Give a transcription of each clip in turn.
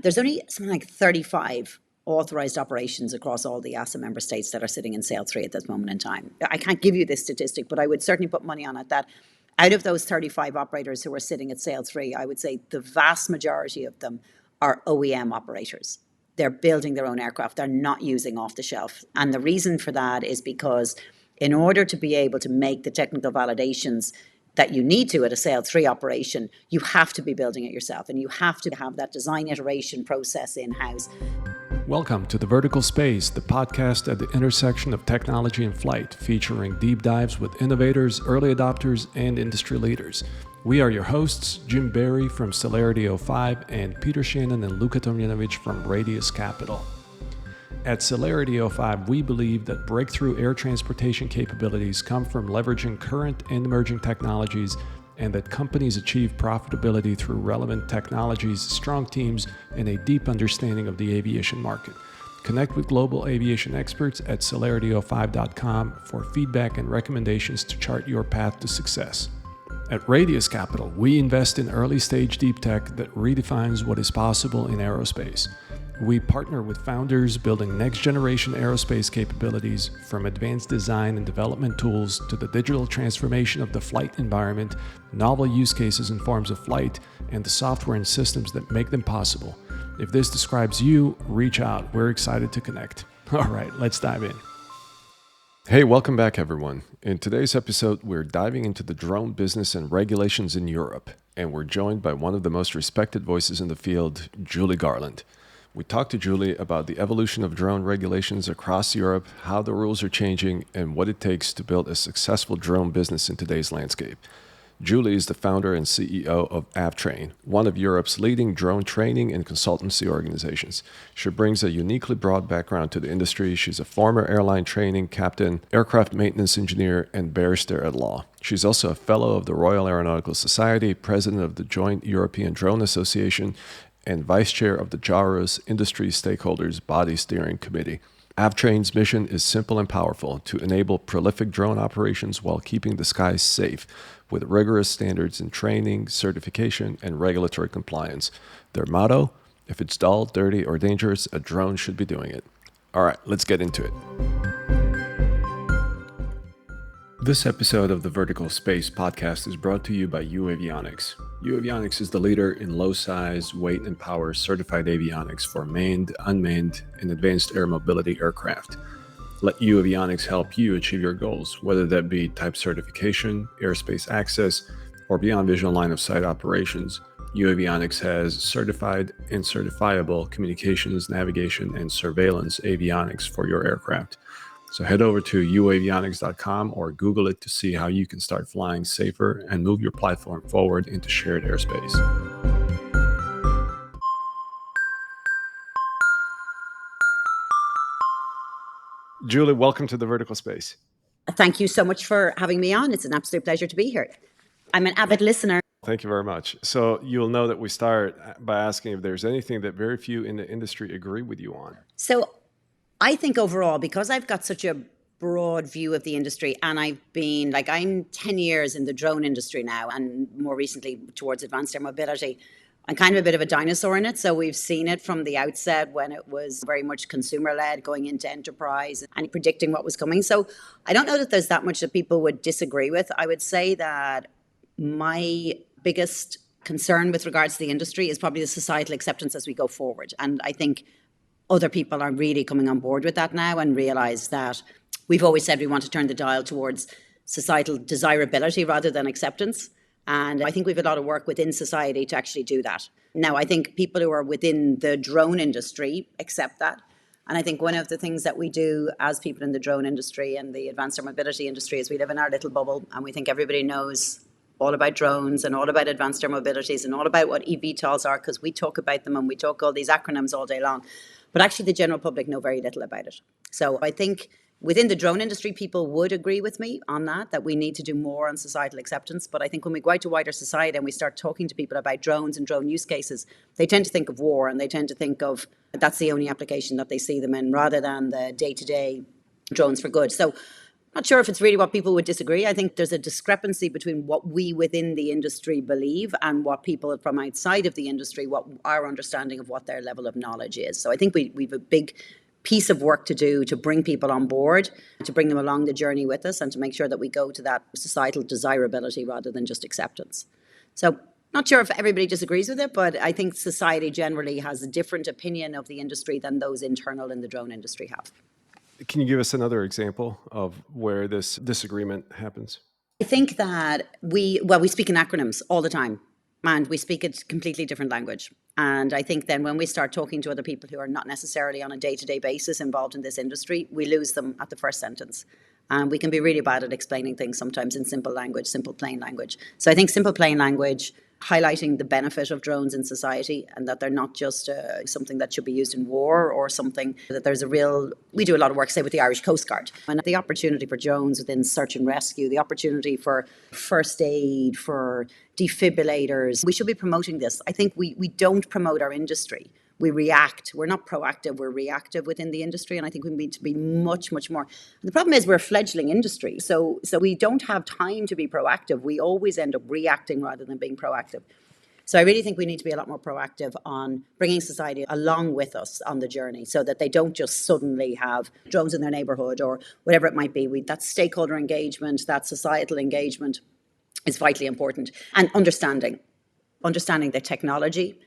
There's only something like 35 authorized operations across all the EASA member states that are sitting in Sale 3 at this moment in time. I can't give you this statistic, but I would certainly put money on it that out of those 35 operators who are sitting at Sale 3, I would say the vast majority of them are OEM operators. They're building their own aircraft. They're not using off the shelf. And the reason for that is because in order to be able to make the technical validations that you need to at a Sale 3 operation, you have to be building it yourself, and you have to have that design iteration process in-house. Welcome to The Vertical Space, the podcast at the intersection of technology and flight, featuring deep dives with innovators, early adopters, and industry leaders. We are your hosts, Jim Barry from Celerity 05 and Peter Shannon and Luka Tomjanovic from Radius Capital. At Celerity 05, we believe that breakthrough air transportation capabilities come from leveraging current and emerging technologies, and that companies achieve profitability through relevant technologies, strong teams, and a deep understanding of the aviation market. Connect with global aviation experts at celerity05.com for feedback and recommendations to chart your path to success. At Radius Capital, we invest in early-stage deep tech that redefines what is possible in aerospace. We partner with founders building next-generation aerospace capabilities, from advanced design and development tools to the digital transformation of the flight environment, novel use cases and forms of flight, and the software and systems that make them possible. If this describes you, reach out. We're excited to connect. All right, let's dive in. Hey, welcome back, everyone. In today's episode, we're diving into the drone business and regulations in Europe, and we're joined by one of the most respected voices in the field, Julie Garland. We talked to Julie about the evolution of drone regulations across Europe, how the rules are changing, and what it takes to build a successful drone business in today's landscape. Julie is the founder and CEO of Avtrain, one of Europe's leading drone training and consultancy organizations. She brings a uniquely broad background to the industry. She's a former airline training captain, aircraft maintenance engineer, and barrister at law. She's also a fellow of the Royal Aeronautical Society, president of the Joint European Drone Association, and vice chair of the JARUS Industry Stakeholders Body Steering Committee. Avtrain's mission is simple and powerful: to enable prolific drone operations while keeping the skies safe, with rigorous standards in training, certification, and regulatory compliance. Their motto: if it's dull, dirty, or dangerous, a drone should be doing it. All right, let's get into it. This episode of the Vertical Space podcast is brought to you by UAvionics. UAvionics is the leader in low size, weight, and power certified avionics for manned, unmanned, and advanced air mobility aircraft. Let UAvionics help you achieve your goals, whether that be type certification, airspace access, or beyond visual line of sight operations. UAvionics has certified and certifiable communications, navigation, and surveillance avionics for your aircraft. So head over to uavionics.com or Google it to see how you can start flying safer and move your platform forward into shared airspace. Julie, welcome to the Vertical Space. Thank you so much for having me on. It's an absolute pleasure to be here. I'm an avid listener. Thank you very much. So you'll know that we start by asking if there's anything that very few in the industry agree with you on. So I think overall, because I've got such a broad view of the industry, and I'm 10 years in the drone industry now, and more recently towards advanced air mobility, I'm kind of a bit of a dinosaur in it. So we've seen it from the outset when it was very much consumer-led, going into enterprise and predicting what was coming. So I don't know that there's that much that people would disagree with. I would say that my biggest concern with regards to the industry is probably the societal acceptance as we go forward. And I think other people are really coming on board with that now and realize that we've always said we want to turn the dial towards societal desirability rather than acceptance. And I think we've a lot of work within society to actually do that. Now, I think people who are within the drone industry accept that. And I think one of the things that we do as people in the drone industry and the advanced air mobility industry is we live in our little bubble, and we think everybody knows all about drones and all about advanced air mobilities and all about what eVTOLs are, because we talk about them and we talk all these acronyms all day long. But actually, the general public know very little about it. So I think within the drone industry, people would agree with me on that we need to do more on societal acceptance. But I think when we go out to wider society and we start talking to people about drones and drone use cases, they tend to think of war, and they tend to think of that's the only application that they see them in, rather than the day-to-day drones for good. So Not sure if it's really what people would disagree. I think there's a discrepancy between what we within the industry believe and what people from outside of the industry, what our understanding of what their level of knowledge is. So I think we've a big piece of work to do to bring people on board, to bring them along the journey with us, and to make sure that we go to that societal desirability rather than just acceptance. So not sure if everybody disagrees with it, but I think society generally has a different opinion of the industry than those internal in the drone industry have. Can you give us another example of where this disagreement happens? I think that we speak in acronyms all the time, and we speak a completely different language. And I think then when we start talking to other people who are not necessarily on a day-to-day basis involved in this industry, we lose them at the first sentence. And we can be really bad at explaining things sometimes in simple language, simple plain language. So I think simple plain language, highlighting the benefit of drones in society, and that they're not just something that should be used in war or something that there's we do a lot of work, say, with the Irish Coast Guard. And the opportunity for drones within search and rescue, the opportunity for first aid, for defibrillators, we should be promoting this. I think we don't promote our industry. We react. We're not proactive. We're reactive within the industry. And I think we need to be much, much more. And the problem is we're a fledgling industry. So we don't have time to be proactive. We always end up reacting rather than being proactive. So I really think we need to be a lot more proactive on bringing society along with us on the journey so that they don't just suddenly have drones in their neighborhood or whatever it might be. That stakeholder engagement, that societal engagement is vitally important. And understanding the technology.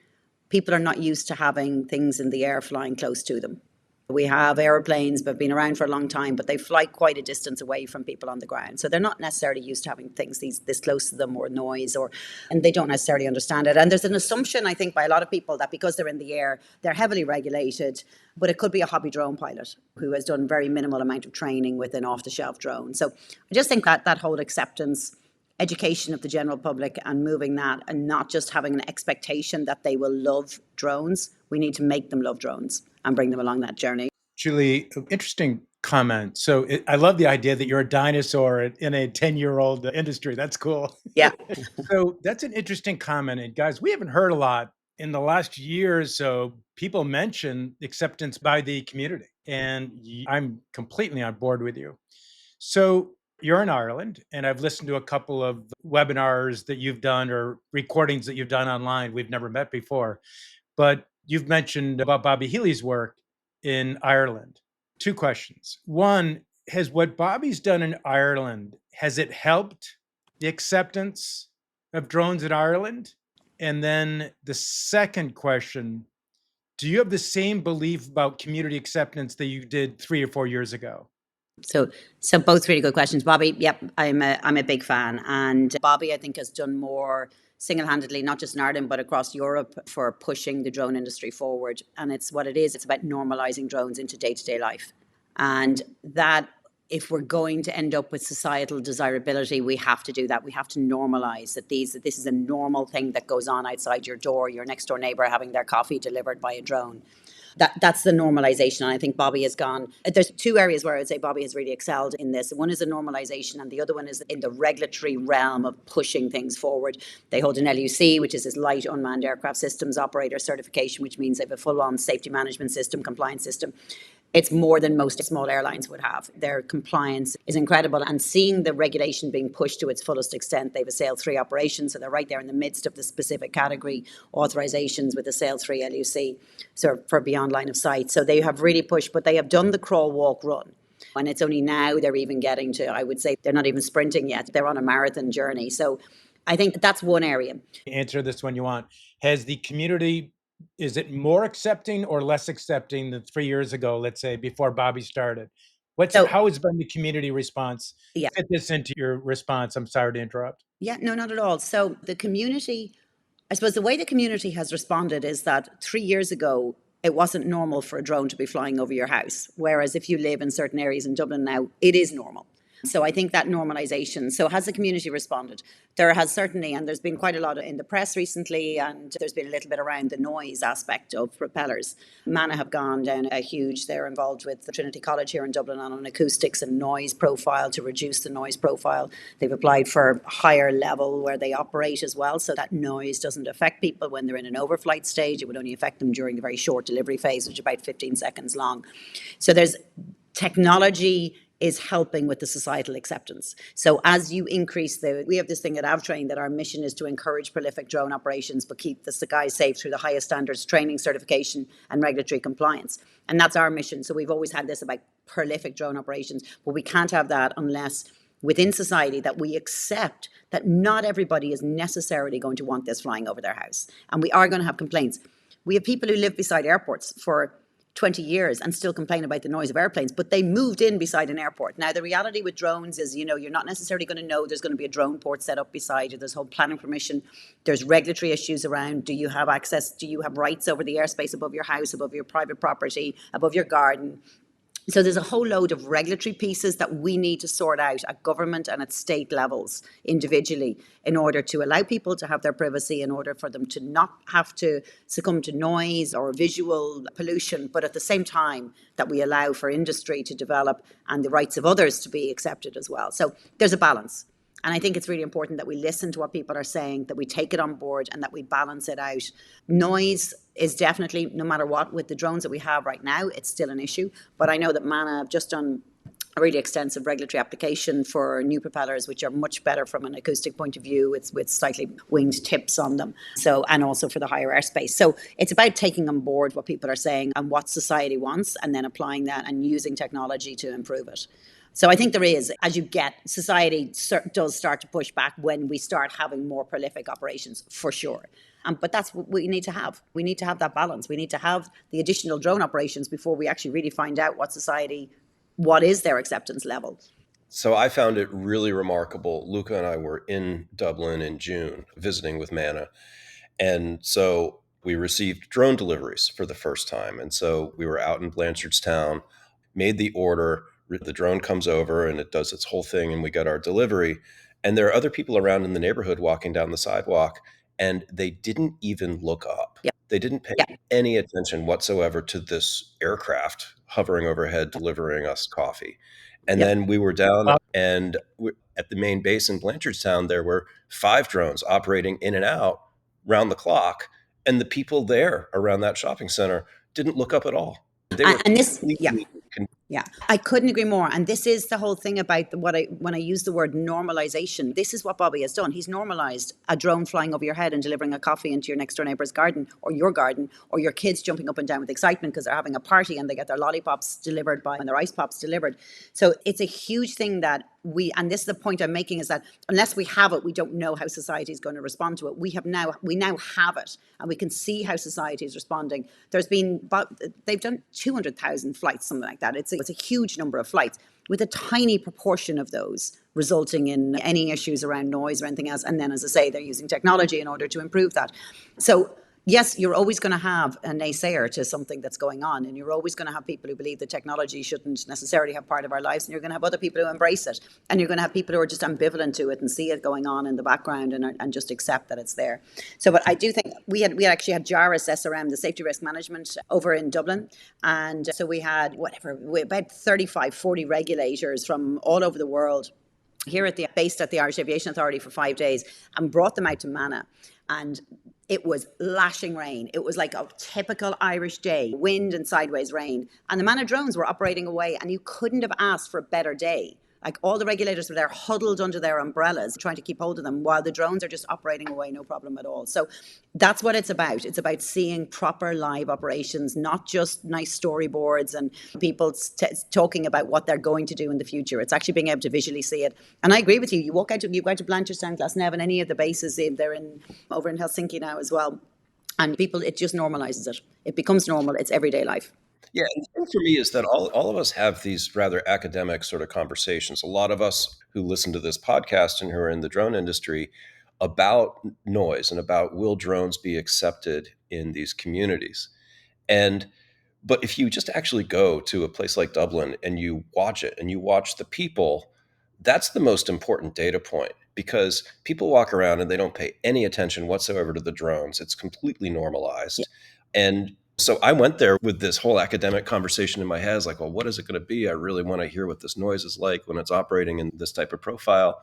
People are not used to having things in the air flying close to them. We have airplanes that have been around for a long time, but they fly quite a distance away from people on the ground. So they're not necessarily used to having things this close to them, or noise, and they don't necessarily understand it. And there's an assumption, I think, by a lot of people that because they're in the air, they're heavily regulated, but it could be a hobby drone pilot who has done very minimal amount of training with an off-the-shelf drone. So I just think that whole acceptance, education of the general public, and moving that, and not just having an expectation that they will love drones. We need to make them love drones and bring them along that journey. Julie, interesting comment. So I love the idea that you're a dinosaur in a 10-year-old industry. That's cool. Yeah. So that's an interesting comment. And guys, we haven't heard a lot in the last year or so. People mention acceptance by the community, and I'm completely on board with you. So you're in Ireland, and I've listened to a couple of webinars that you've done or recordings that you've done online. We've never met before, but you've mentioned about Bobby Healy's work in Ireland. Two questions. One, has what Bobby's done in Ireland, has it helped the acceptance of drones in Ireland? And then the second question, do you have the same belief about community acceptance that you did 3 or 4 years ago? So both really good questions. Bobby, yep, I'm a big fan. And Bobby, I think, has done more single-handedly, not just in Ireland, but across Europe, for pushing the drone industry forward. And it's what it is. It's about normalizing drones into day-to-day life. And that, if we're going to end up with societal desirability, we have to do that. We have to normalize that this is a normal thing that goes on outside your door, your next door neighbor having their coffee delivered by a drone. That's the normalization. And I think Bobby has gone. There's two areas where I would say Bobby has really excelled in this. One is the normalization, and the other one is in the regulatory realm of pushing things forward. They hold an LUC, which is this light unmanned aircraft systems operator certification, which means they have a full-on safety management system, compliance system. It's more than most small airlines would have. Their compliance is incredible, and seeing the regulation being pushed to its fullest extent. They have a Sale 3 operation, so they're right there in the midst of the specific category authorizations with the Sale 3 LUC, so for beyond line of sight. So they have really pushed, but they have done the crawl, walk, run. And it's only now they're even getting to, I would say, they're not even sprinting yet. They're on a marathon journey. So I think that's one area. Answer this when you want. Has the community, is it more accepting or less accepting than 3 years ago, let's say, before Bobby started? How has been the community response? Yeah. Fit this into your response. I'm sorry to interrupt. Yeah, no, not at all. So the community, I suppose the way the community has responded is that 3 years ago, it wasn't normal for a drone to be flying over your house. Whereas if you live in certain areas in Dublin now, it is normal. So I think that normalization. So has the community responded? There has certainly, and there's been quite a lot in the press recently, and there's been a little bit around the noise aspect of propellers. Manna have gone down a huge, they're involved with the Trinity College here in Dublin on an acoustics and noise profile to reduce the noise profile. They've applied for higher level where they operate as well, so that noise doesn't affect people when they're in an overflight stage. It would only affect them during the very short delivery phase, which is about 15 seconds long. So there's technology is helping with the societal acceptance. So as you increase we have this thing at Avtrain that our mission is to encourage prolific drone operations, but keep the skies safe through the highest standards, training, certification, and regulatory compliance. And that's our mission. So we've always had this about prolific drone operations, but we can't have that unless within society that we accept that not everybody is necessarily going to want this flying over their house. And we are going to have complaints. We have people who live beside airports for 20 years and still complain about the noise of airplanes, but they moved in beside an airport. Now, the reality with drones is, you're not necessarily going to know there's going to be a drone port set up beside you. There's whole planning permission. There's regulatory issues around, do you have access? Do you have rights over the airspace above your house, above your private property, above your garden? So there's a whole load of regulatory pieces that we need to sort out at government and at state levels individually in order to allow people to have their privacy, in order for them to not have to succumb to noise or visual pollution, but at the same time that we allow for industry to develop and the rights of others to be accepted as well. So there's a balance. And I think it's really important that we listen to what people are saying, that we take it on board and that we balance it out. Noise is definitely, no matter what, with the drones that we have right now, it's still an issue. But I know that Manna have just done a really extensive regulatory application for new propellers, which are much better from an acoustic point of view. It's with slightly winged tips on them. So, and also for the higher airspace. So it's about taking on board what people are saying and what society wants, and then applying that and using technology to improve it. So I think there is, as you get, society does start to push back when we start having more prolific operations, for sure. But that's what we need to have. We need to have that balance. We need to have the additional drone operations before we actually really find out what is their acceptance level. So I found it really remarkable. Luca and I were in Dublin in June visiting with Manna. And so we received drone deliveries for the first time. And so we were out in Blanchardstown, made the order. The drone comes over and it does its whole thing and we get our delivery. And there are other people around in the neighborhood walking down the sidewalk and they didn't even look up. Yep. They didn't pay Yep. any attention whatsoever to this aircraft hovering overhead, delivering us coffee. And Yep. then we were down and at the main base in Blanchardstown, there were 5 drones operating in and out round the clock. And the people there around that shopping center didn't look up at all. They were Yeah, I couldn't agree more. And this is the whole thing about when I use the word normalization, this is what Bobby has done. He's normalized a drone flying over your head and delivering a coffee into your next door neighbor's garden, or your kids jumping up and down with excitement because they're having a party and they get their lollipops delivered and their ice pops delivered. So it's a huge thing that and this is the point I'm making, is that unless we have it, we don't know how society is going to respond to it. We now have it, and we can see how society is responding. They've done 200,000 flights, something like that. It's a huge number of flights, with a tiny proportion of those resulting in any issues around noise or anything else. And then, as I say, they're using technology in order to improve that. So yes, you're always going to have a naysayer to something that's going on, and you're always going to have people who believe that technology shouldn't necessarily have part of our lives, and you're going to have other people who embrace it, and you're going to have people who are just ambivalent to it and see it going on in the background and just accept that it's there. So, but I do think we actually had JARIS SRM, the safety risk management, over in Dublin, and so we had about 35, 40 regulators from all over the world here based at the Irish Aviation Authority for 5 days, and brought them out to Manna. And it was lashing rain. It was like a typical Irish day, wind and sideways rain. And the Manna drones were operating away, and you couldn't have asked for a better day. Like, all the regulators were there huddled under their umbrellas trying to keep hold of them, while the drones are just operating away, no problem at all. So that's what it's about. It's about seeing proper live operations, not just nice storyboards and people talking about what they're going to do in the future. It's actually being able to visually see it. And I agree with you. You go out to Blanchardstown, Glasnevin, any of the bases, they're over in Helsinki now as well. And people, it just normalizes it. It becomes normal. It's everyday life. Yeah, and the thing for me is that all of us have these rather academic sort of conversations. A lot of us who listen to this podcast and who are in the drone industry about noise and about, will drones be accepted in these communities? But if you just actually go to a place like Dublin and you watch it and you watch the people, that's the most important data point, because people walk around and they don't pay any attention whatsoever to the drones. It's completely normalized. Yeah. And so I went there with this whole academic conversation in my head. I was like, well, what is it going to be? I really want to hear what this noise is like when it's operating in this type of profile,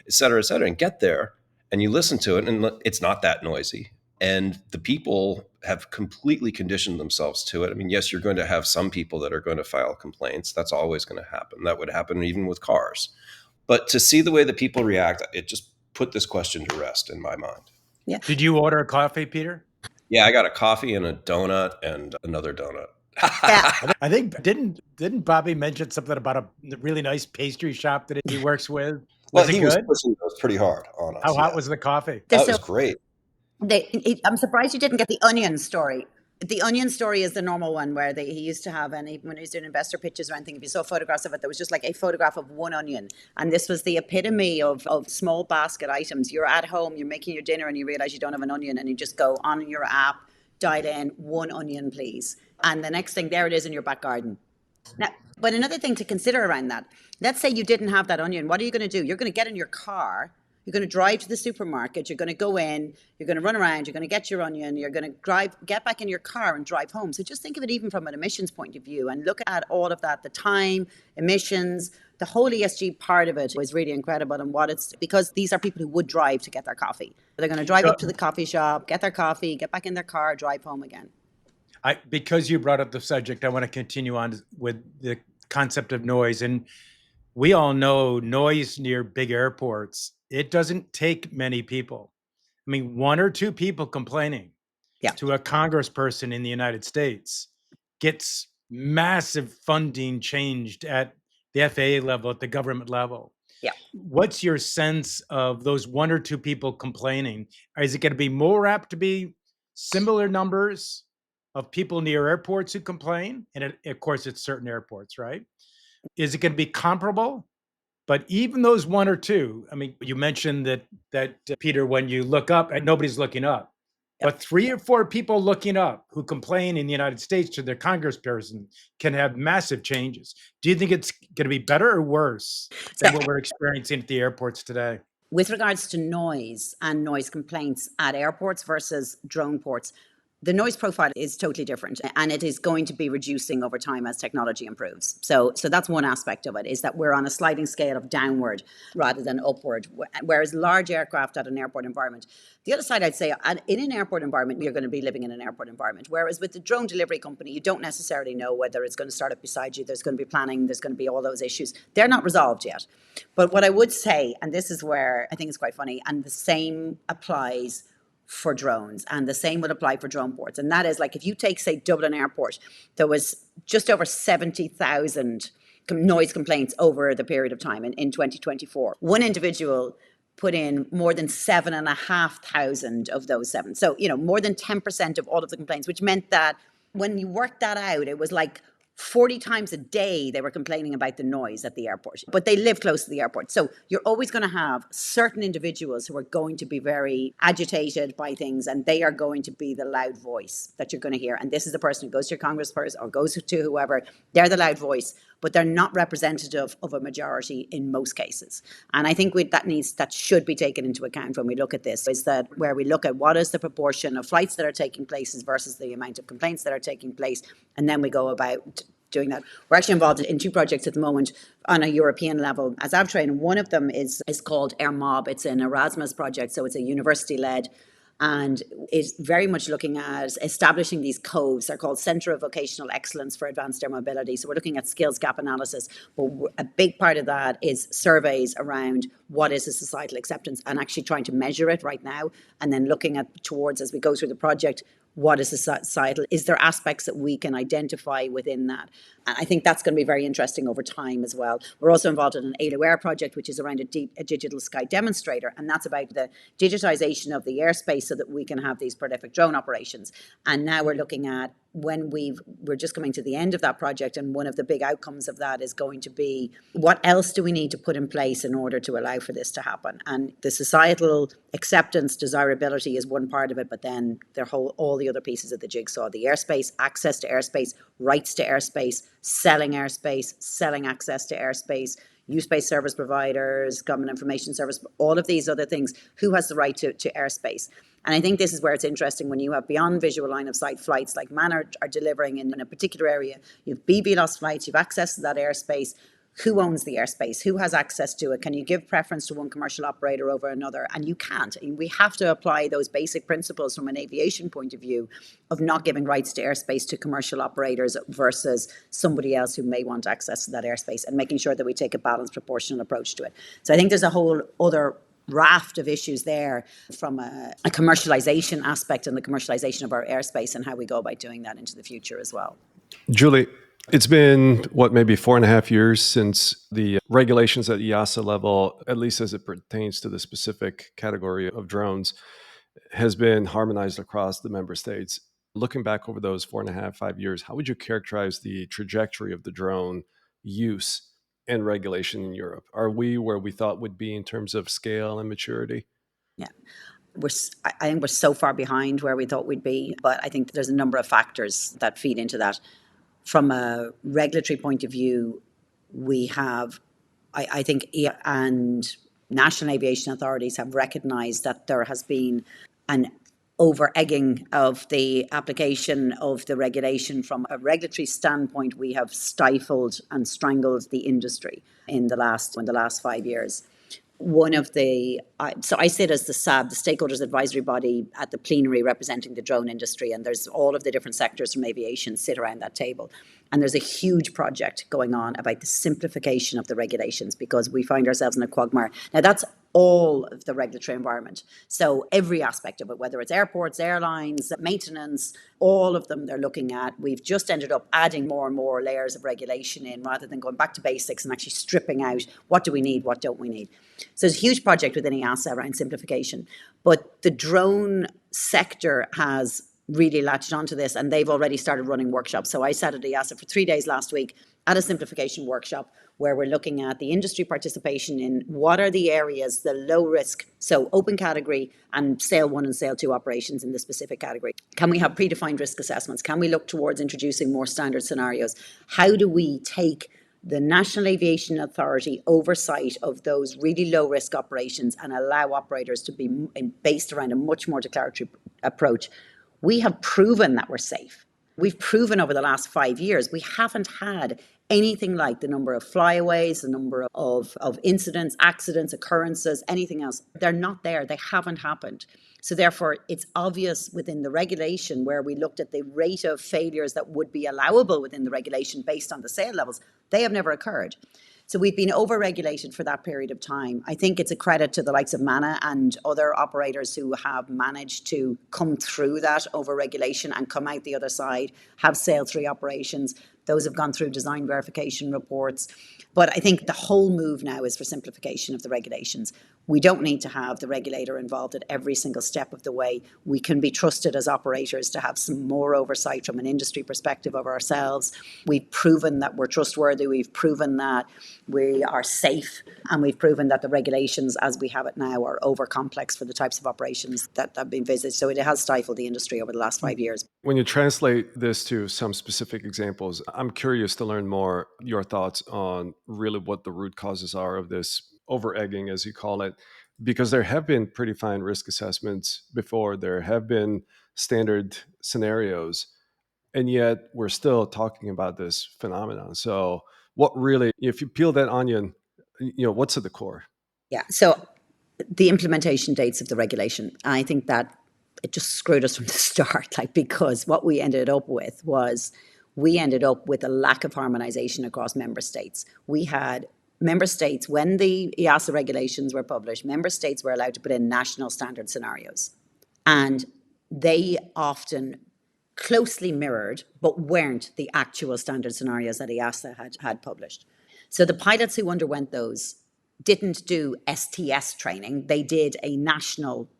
et cetera, and get there and you listen to it and it's not that noisy. And the people have completely conditioned themselves to it. I mean, yes, you're going to have some people that are going to file complaints. That's always going to happen. That would happen even with cars. But to see the way that people react, it just put this question to rest in my mind. Yeah. Did you order a coffee, Peter? Yeah, I got a coffee and a donut and another donut. Yeah. I think didn't Bobby mention something about a really nice pastry shop that he works with? Well, Was it he was good? pushing those pretty hard on us. How hot Yeah. was the coffee? They're That so was great. I'm surprised you didn't get the onion story. The onion story is the normal one where he used to have, and when he was doing investor pitches or anything, if you saw photographs of it, there was just like a photograph of one onion. And this was the epitome of small basket items. You're at home, you're making your dinner, and you realize you don't have an onion, and you just go on your app, dial in, one onion, please. And the next thing, there it is in your back garden. Now, but another thing to consider around that, let's say you didn't have that onion. What are you going to do? You're going to get in your car. You're going to drive to the supermarket. You're going to go in. You're going to run around. You're going to get your onion. You're going to get back in your car and drive home. So just think of it even from an emissions point of view and look at all of that, the time, emissions, the whole ESG part of it was really incredible. And because these are people who would drive to get their coffee. They're going to drive up to the coffee shop, get their coffee, get back in their car, drive home again. Because you brought up the subject, I want to continue on with the concept of noise. And we all know noise near big airports, it doesn't take many people. I mean, one or two people complaining to a congressperson in the United States gets massive funding changed at the FAA level, at the government level. Yeah. What's your sense of those one or two people complaining? Is it going to be more apt to be similar numbers of people near airports who complain? And of course, it's certain airports, right? Is it going to be comparable? But even those one or two, I mean, you mentioned that Peter, when you look up, and nobody's looking up, but 3 or 4 people looking up who complain in the United States to their congressperson can have massive changes. Do you think it's going to be better or worse than what we're experiencing at the airports today? With regards to noise and noise complaints at airports versus drone ports, the noise profile is totally different, and it is going to be reducing over time as technology improves. So that's one aspect of it, is that we're on a sliding scale of downward rather than upward, whereas large aircraft at an airport environment. The other side, I'd say, in an airport environment, you're going to be living in an airport environment, whereas with the drone delivery company, you don't necessarily know whether it's going to start up beside you, there's going to be planning, there's going to be all those issues. They're not resolved yet. But what I would say, and this is where I think it's quite funny, and the same applies for drones, and the same would apply for drone ports. And that is, like, if you take, say, Dublin Airport, there was just over 70,000 noise complaints over the period of time in 2024. One individual put in more than 7,500 of those 7. So, more than 10% of all of the complaints, which meant that when you work that out, it was like 40 times a day they were complaining about the noise at the airport, but they live close to the airport. So you're always going to have certain individuals who are going to be very agitated by things, and they are going to be the loud voice that you're going to hear. And this is the person who goes to your congressperson or goes to whoever, they're the loud voice, but they're not representative of a majority in most cases. And I think that should be taken into account when we look at this, is that where we look at what is the proportion of flights that are taking place versus the amount of complaints that are taking place, and then we go about doing that. We're actually involved in 2 projects at the moment on a European level as Avtrain. One of them is called AirMob. It's an Erasmus project, so it's a university-led, and is very much looking at establishing these coves. They're called Centre of Vocational Excellence for Advanced Air Mobility. So we're looking at skills gap analysis, but a big part of that is surveys around what is a societal acceptance, and actually trying to measure it right now, and then looking at towards, as we go through the project, what is societal? Is there aspects that we can identify within that? And I think that's going to be very interesting over time as well. We're also involved in an ALOAir project, which is around a digital sky demonstrator. And that's about the digitization of the airspace so that we can have these prolific drone operations. And now we're looking at we're just coming to the end of that project, and one of the big outcomes of that is going to be, what else do we need to put in place in order to allow for this to happen? And the societal acceptance, desirability is one part of it, but then all the other pieces of the jigsaw, the airspace, access to airspace, rights to airspace, selling access to airspace, use-based service providers, government information service, all of these other things. Who has the right to airspace? And I think this is where it's interesting when you have beyond visual line of sight flights like Manna are delivering in a particular area. You have BVLOS flights, you have access to that airspace. who owns the airspace, who has access to it, can you give preference to one commercial operator over another? And you can't. And we have to apply those basic principles from an aviation point of view of not giving rights to airspace to commercial operators versus somebody else who may want access to that airspace, and making sure that we take a balanced, proportional approach to it. So I think there's a whole other raft of issues there from a commercialization aspect and the commercialization of our airspace and how we go about doing that into the future as well. Julie, it's been, maybe 4.5 years since the regulations at EASA level, at least as it pertains to the specific category of drones, has been harmonized across the member states. Looking back over those 4.5, 5 years, how would you characterize the trajectory of the drone use and regulation in Europe? Are we where we thought we'd be in terms of scale and maturity? Yeah. I think we're so far behind where we thought we'd be, but I think there's a number of factors that feed into that. From a regulatory point of view, we have, I think, and national aviation authorities have recognized that there has been an over-egging of the application of the regulation. From a regulatory standpoint, we have stifled and strangled the industry in the last 5 years. One of the, so I sit as the SAB, the Stakeholders Advisory Body, at the plenary representing the drone industry, and there's all of the different sectors from aviation sit around that table. And there's a huge project going on about the simplification of the regulations, because we find ourselves in a quagmire. Now, that's all of the regulatory environment. So every aspect of it, whether it's airports, airlines, maintenance, all of them they're looking at. We've just ended up adding more and more layers of regulation in, rather than going back to basics and actually stripping out what do we need, what don't we need. So there's a huge project within EASA around simplification. But the drone sector has really latched onto this, and they've already started running workshops. So I sat at EASA for 3 days last week at a simplification workshop where we're looking at the industry participation in what are the areas, the low risk, so open category and Sale 1 and Sale 2 operations in the specific category. Can we have predefined risk assessments? Can we look towards introducing more standard scenarios? How do we take the National Aviation Authority oversight of those really low risk operations and allow operators to be based around a much more declaratory approach? We have proven that we're safe. We've proven over the last 5 years, we haven't had anything like the number of flyaways, the number of incidents, accidents, occurrences, anything else. They're not there. They haven't happened. So therefore, it's obvious within the regulation, where we looked at the rate of failures that would be allowable within the regulation based on the sale levels, they have never occurred. So we've been over-regulated for that period of time. I think it's a credit to the likes of Manna and other operators who have managed to come through that over-regulation and come out the other side, have Sale 3 operations. Those have gone through design verification reports. But I think the whole move now is for simplification of the regulations. We don't need to have the regulator involved at every single step of the way. We can be trusted as operators to have some more oversight from an industry perspective of ourselves. We've proven that we're trustworthy. We've proven that we are safe. And we've proven that the regulations as we have it now are over complex for the types of operations that have been visited. So it has stifled the industry over the last 5 years. When you translate this to some specific examples, I'm curious to learn more your thoughts on really what the root causes are of this over-egging, as you call it, because there have been pretty fine risk assessments before. There have been standard scenarios, and yet we're still talking about this phenomenon. So what really, if you peel that onion, what's at the core? Yeah, so the implementation dates of the regulation, I think that it just screwed us from the start, because what we ended up with was a lack of harmonization across member states. We had member states, when the EASA regulations were published, member states were allowed to put in national standard scenarios. And they often closely mirrored, but weren't the actual standard scenarios that EASA had published. So the pilots who underwent those didn't do STS training. They did a national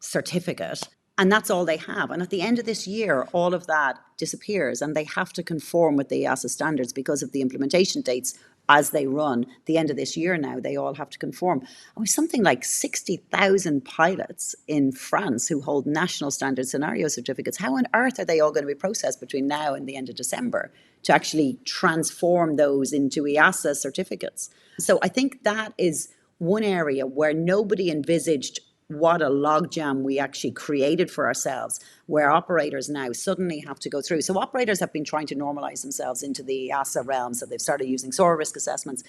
certificate, and that's all they have. And at the end of this year, all of that disappears, and they have to conform with the EASA standards because of the implementation dates as they run. The end of this year now, they all have to conform. And with something like 60,000 pilots in France who hold national standard scenario certificates, how on earth are they all going to be processed between now and the end of December to actually transform those into EASA certificates? So I think that is one area where nobody envisaged what a logjam we actually created for ourselves, where operators now suddenly have to go through. So operators have been trying to normalize themselves into the EASA realm, so they've started using SORA risk assessments.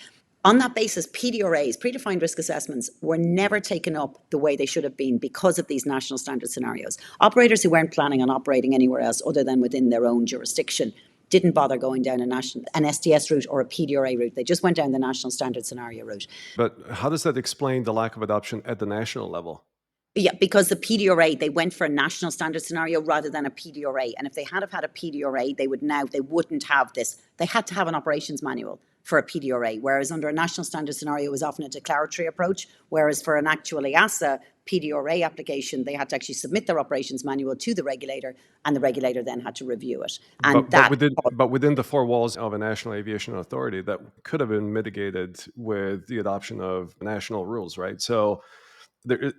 On that basis, PDRAs, predefined risk assessments, were never taken up the way they should have been because of these national standard scenarios. Operators who weren't planning on operating anywhere else other than within their own jurisdiction didn't bother going down an STS route or a PDRA route. They just went down the national standard scenario route. But how does that explain the lack of adoption at the national level? Yeah, because the PDRA, they went for a national standard scenario rather than a PDRA. And if they had a PDRA, they wouldn't have this. They had to have an operations manual for a PDRA, whereas under a national standard scenario, it was often a declaratory approach, whereas for an actual EASA PDRA application, they had to actually submit their operations manual to the regulator, and the regulator then had to review it. And but within the four walls of a national aviation authority, that could have been mitigated with the adoption of national rules, right? So there's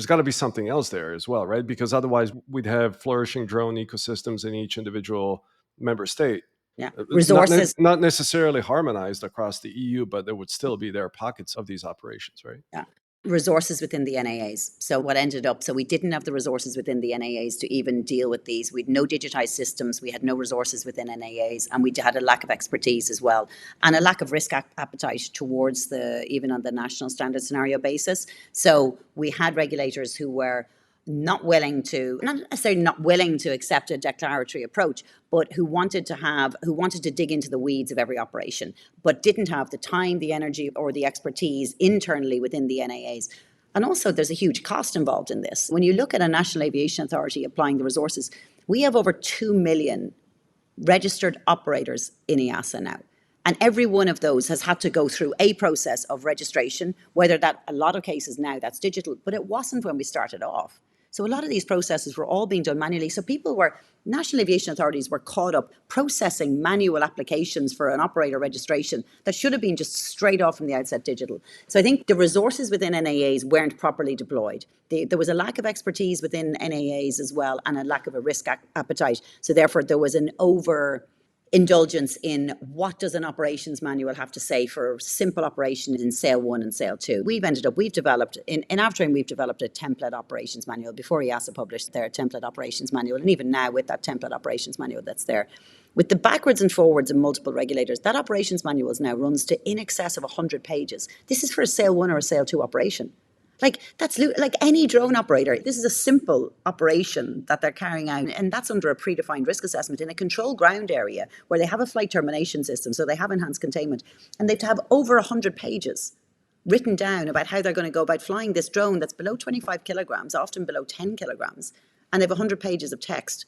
got to be something else there as well, right? Because otherwise we'd have flourishing drone ecosystems in each individual member state. Yeah, resources not necessarily harmonized across the EU, but there would still be there pockets of these operations, right? Yeah, resources within the NAAs. So what ended up, so we didn't have the resources within the NAAs to even deal with these. We had no digitized systems, we had no resources within NAAs, and we had a lack of expertise as well, and a lack of risk appetite towards even on the national standard scenario basis. So we had regulators who were not necessarily not willing to accept a declaratory approach, but who wanted to dig into the weeds of every operation, but didn't have the time, the energy, or the expertise internally within the NAAs. And also there's a huge cost involved in this. When you look at a National Aviation Authority applying the resources, we have over 2 million registered operators in EASA now. And every one of those has had to go through a process of registration, whether that, a lot of cases now that's digital, but it wasn't when we started off. So a lot of these processes were all being done manually. So national aviation authorities were caught up processing manual applications for an operator registration that should have been just straight off from the outset digital. So I think the resources within NAAs weren't properly deployed. There was a lack of expertise within NAAs as well, and a lack of a risk appetite. So therefore there was an overindulgence in what does an operations manual have to say for simple operations in Sale 1 and Sale 2. We've developed, in Avtrain, we've developed a template operations manual before EASA published their template operations manual, and even now with that template operations manual that's there. With the backwards and forwards of multiple regulators, that operations manual now runs to in excess of 100 pages. This is for a Sale 1 or a Sale 2 operation. That's like any drone operator. This is a simple operation that they're carrying out, and that's under a predefined risk assessment in a controlled ground area where they have a flight termination system, so they have enhanced containment, and they have to have over 100 pages written down about how they're going to go about flying this drone that's below 25 kilograms, often below 10 kilograms, and they have 100 pages of text.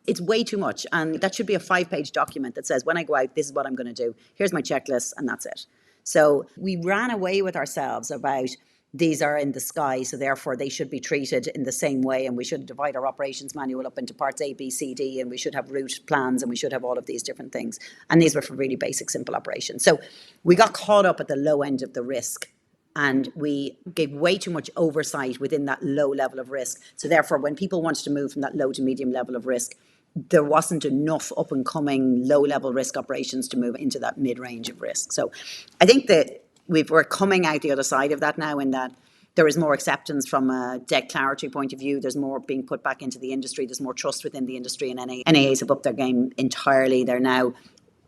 It's way too much, and that should be a 5-page document that says, when I go out, this is what I'm going to do. Here's my checklist, and that's it. So we ran away with ourselves about these are in the sky, so therefore they should be treated in the same way, and we should divide our operations manual up into parts A, B, C, D, and we should have route plans, and we should have all of these different things. And these were for really basic, simple operations. So we got caught up at the low end of the risk, and we gave way too much oversight within that low level of risk. So therefore, when people wanted to move from that low to medium level of risk, there wasn't enough up-and-coming low-level risk operations to move into that mid-range of risk. So I think that we're coming out the other side of that now, in that there is more acceptance from a declaratory point of view. There's more being put back into the industry. There's more trust within the industry, and NAAs have upped their game entirely. They're now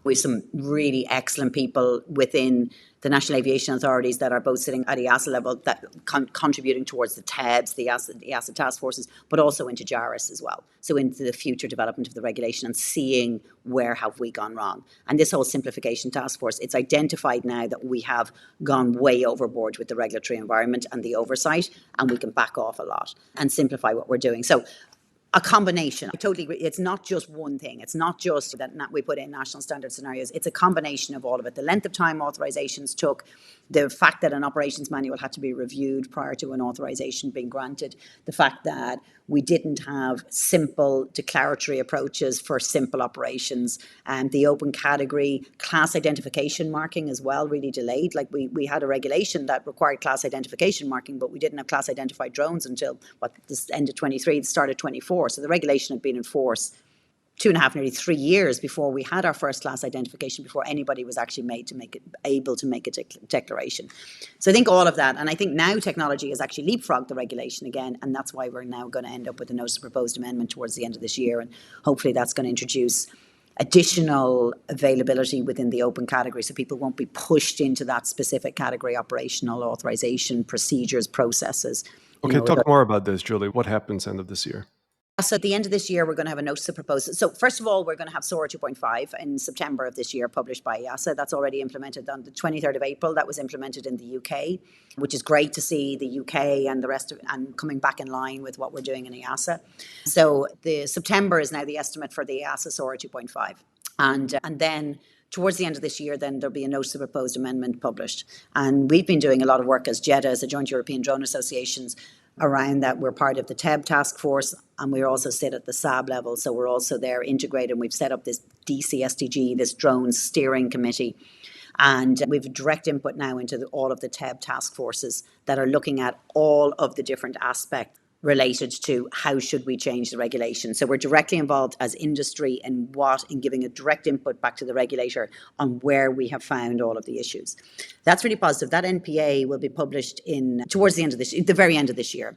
with some really excellent people within the National Aviation Authorities that are both sitting at EASA level, that contributing towards the TEBs, the EASA task forces, but also into JARIS as well. So into the future development of the regulation and seeing where have we gone wrong. And this whole simplification task force, it's identified now that we have gone way overboard with the regulatory environment and the oversight, and we can back off a lot and simplify what we're doing. So a combination. I totally agree. It's not just one thing. It's not just that we put in national standard scenarios. It's a combination of all of it. The length of time authorizations took, the fact that an operations manual had to be reviewed prior to an authorization being granted, the fact that we didn't have simple declaratory approaches for simple operations, and the open category class identification marking as well really delayed. Like we had a regulation that required class identification marking, but we didn't have class identified drones until this end of 23, the start of 24. So the regulation had been in force 2.5, nearly 3 years before we had our first class identification, before anybody was actually able to make a declaration. So I think all of that, and I think now technology has actually leapfrogged the regulation again, and that's why we're now going to end up with a notice of proposed amendment towards the end of this year, and hopefully that's going to introduce additional availability within the open category, so people won't be pushed into that specific category, operational authorization, procedures, processes. Okay, talk more about this, Julie. What happens end of this year? So at the end of this year, we're going to have a notice of proposal. So first of all, we're going to have SORA 2.5 in September of this year, published by EASA. That's already implemented on the 23rd of April. That was implemented in the UK, which is great to see the UK and the rest of and coming back in line with what we're doing in EASA. So the September is now the estimate for the EASA SORA 2.5. And then towards the end of this year, then there'll be a notice of proposed amendment published. And we've been doing a lot of work as JEDA, as the Joint European Drone Associations, around that. We're part of the TEB task force, and we also sit at the SAB level. So we're also there integrated, and we've set up this DCSDG, this drone steering committee. And we've direct input now into all of the TEB task forces that are looking at all of the different aspects related to how should we change the regulation. So we're directly involved as industry in giving a direct input back to the regulator on where we have found all of the issues. That's really positive. That NPA will be published towards the very end of this year.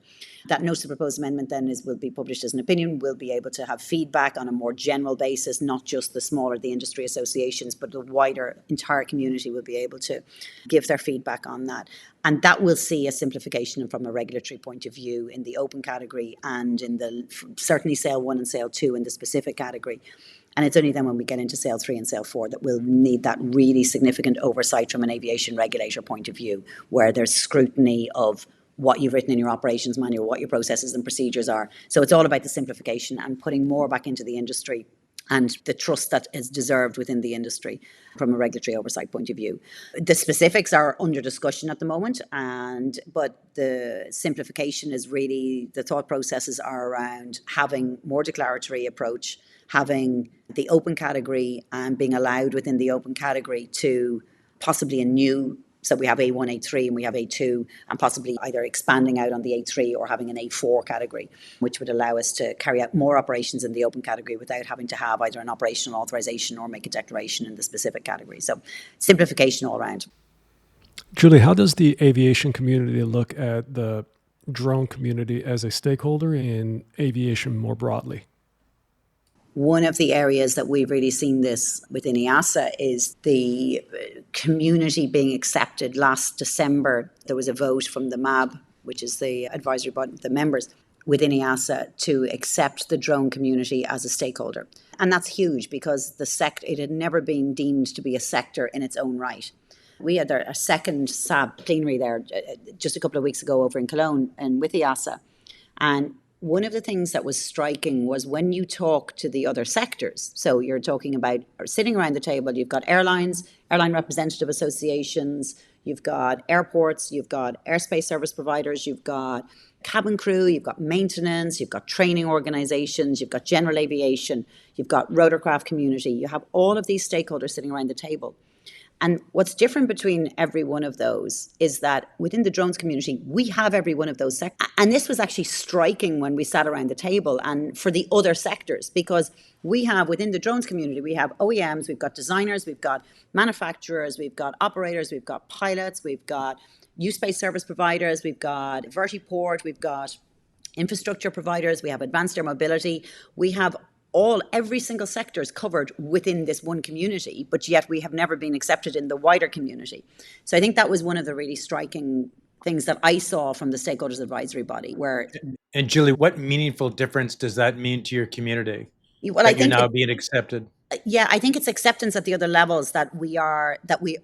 That notice of proposed amendment then will be published as an opinion. We'll be able to have feedback on a more general basis, not just the industry associations, but the wider entire community will be able to give their feedback on that. And that will see a simplification from a regulatory point of view in the open category and certainly Sale 1 and Sale 2 in the specific category. And it's only then when we get into Sale 3 and Sale 4 that we'll need that really significant oversight from an aviation regulator point of view, where there's scrutiny of what you've written in your operations manual, what your processes and procedures are. So it's all about the simplification and putting more back into the industry and the trust that is deserved within the industry from a regulatory oversight point of view. The specifics are under discussion at the moment, but the simplification is really, the thought processes are around having more declaratory approach, having the open category and being allowed within the open category to possibly a new. So we have A1, A3, and we have A2, and possibly either expanding out on the A3 or having an A4 category, which would allow us to carry out more operations in the open category without having to have either an operational authorization or make a declaration in the specific category. So simplification all around. Julie, how does the aviation community look at the drone community as a stakeholder in aviation more broadly? One of the areas that we've really seen this within EASA is the community being accepted. Last December, there was a vote from the MAB, which is the advisory body, the members within EASA, to accept the drone community as a stakeholder. And that's huge because it had never been deemed to be a sector in its own right. We had a second SAB plenary there just a couple of weeks ago over in Cologne and with EASA. And one of the things that was striking was when you talk to the other sectors, so you're talking about sitting around the table, you've got airlines, airline representative associations, you've got airports, you've got airspace service providers, you've got cabin crew, you've got maintenance, you've got training organizations, you've got general aviation, you've got rotorcraft community, you have all of these stakeholders sitting around the table. And what's different between every one of those is that within the drones community, we have every one of those sectors. And this was actually striking when we sat around the table and for the other sectors, because we have within the drones community, we have OEMs, we've got designers, we've got manufacturers, we've got operators, we've got pilots, we've got U-Space service providers, we've got vertiport, we've got infrastructure providers, we have advanced air mobility, we have every single sector is covered within this one community, but yet we have never been accepted in the wider community. So I think that was one of the really striking things that I saw from the stakeholders advisory body. And Julie, what meaningful difference does that mean to your community? Well, I think you're now being accepted. Yeah, I think it's acceptance at the other levels that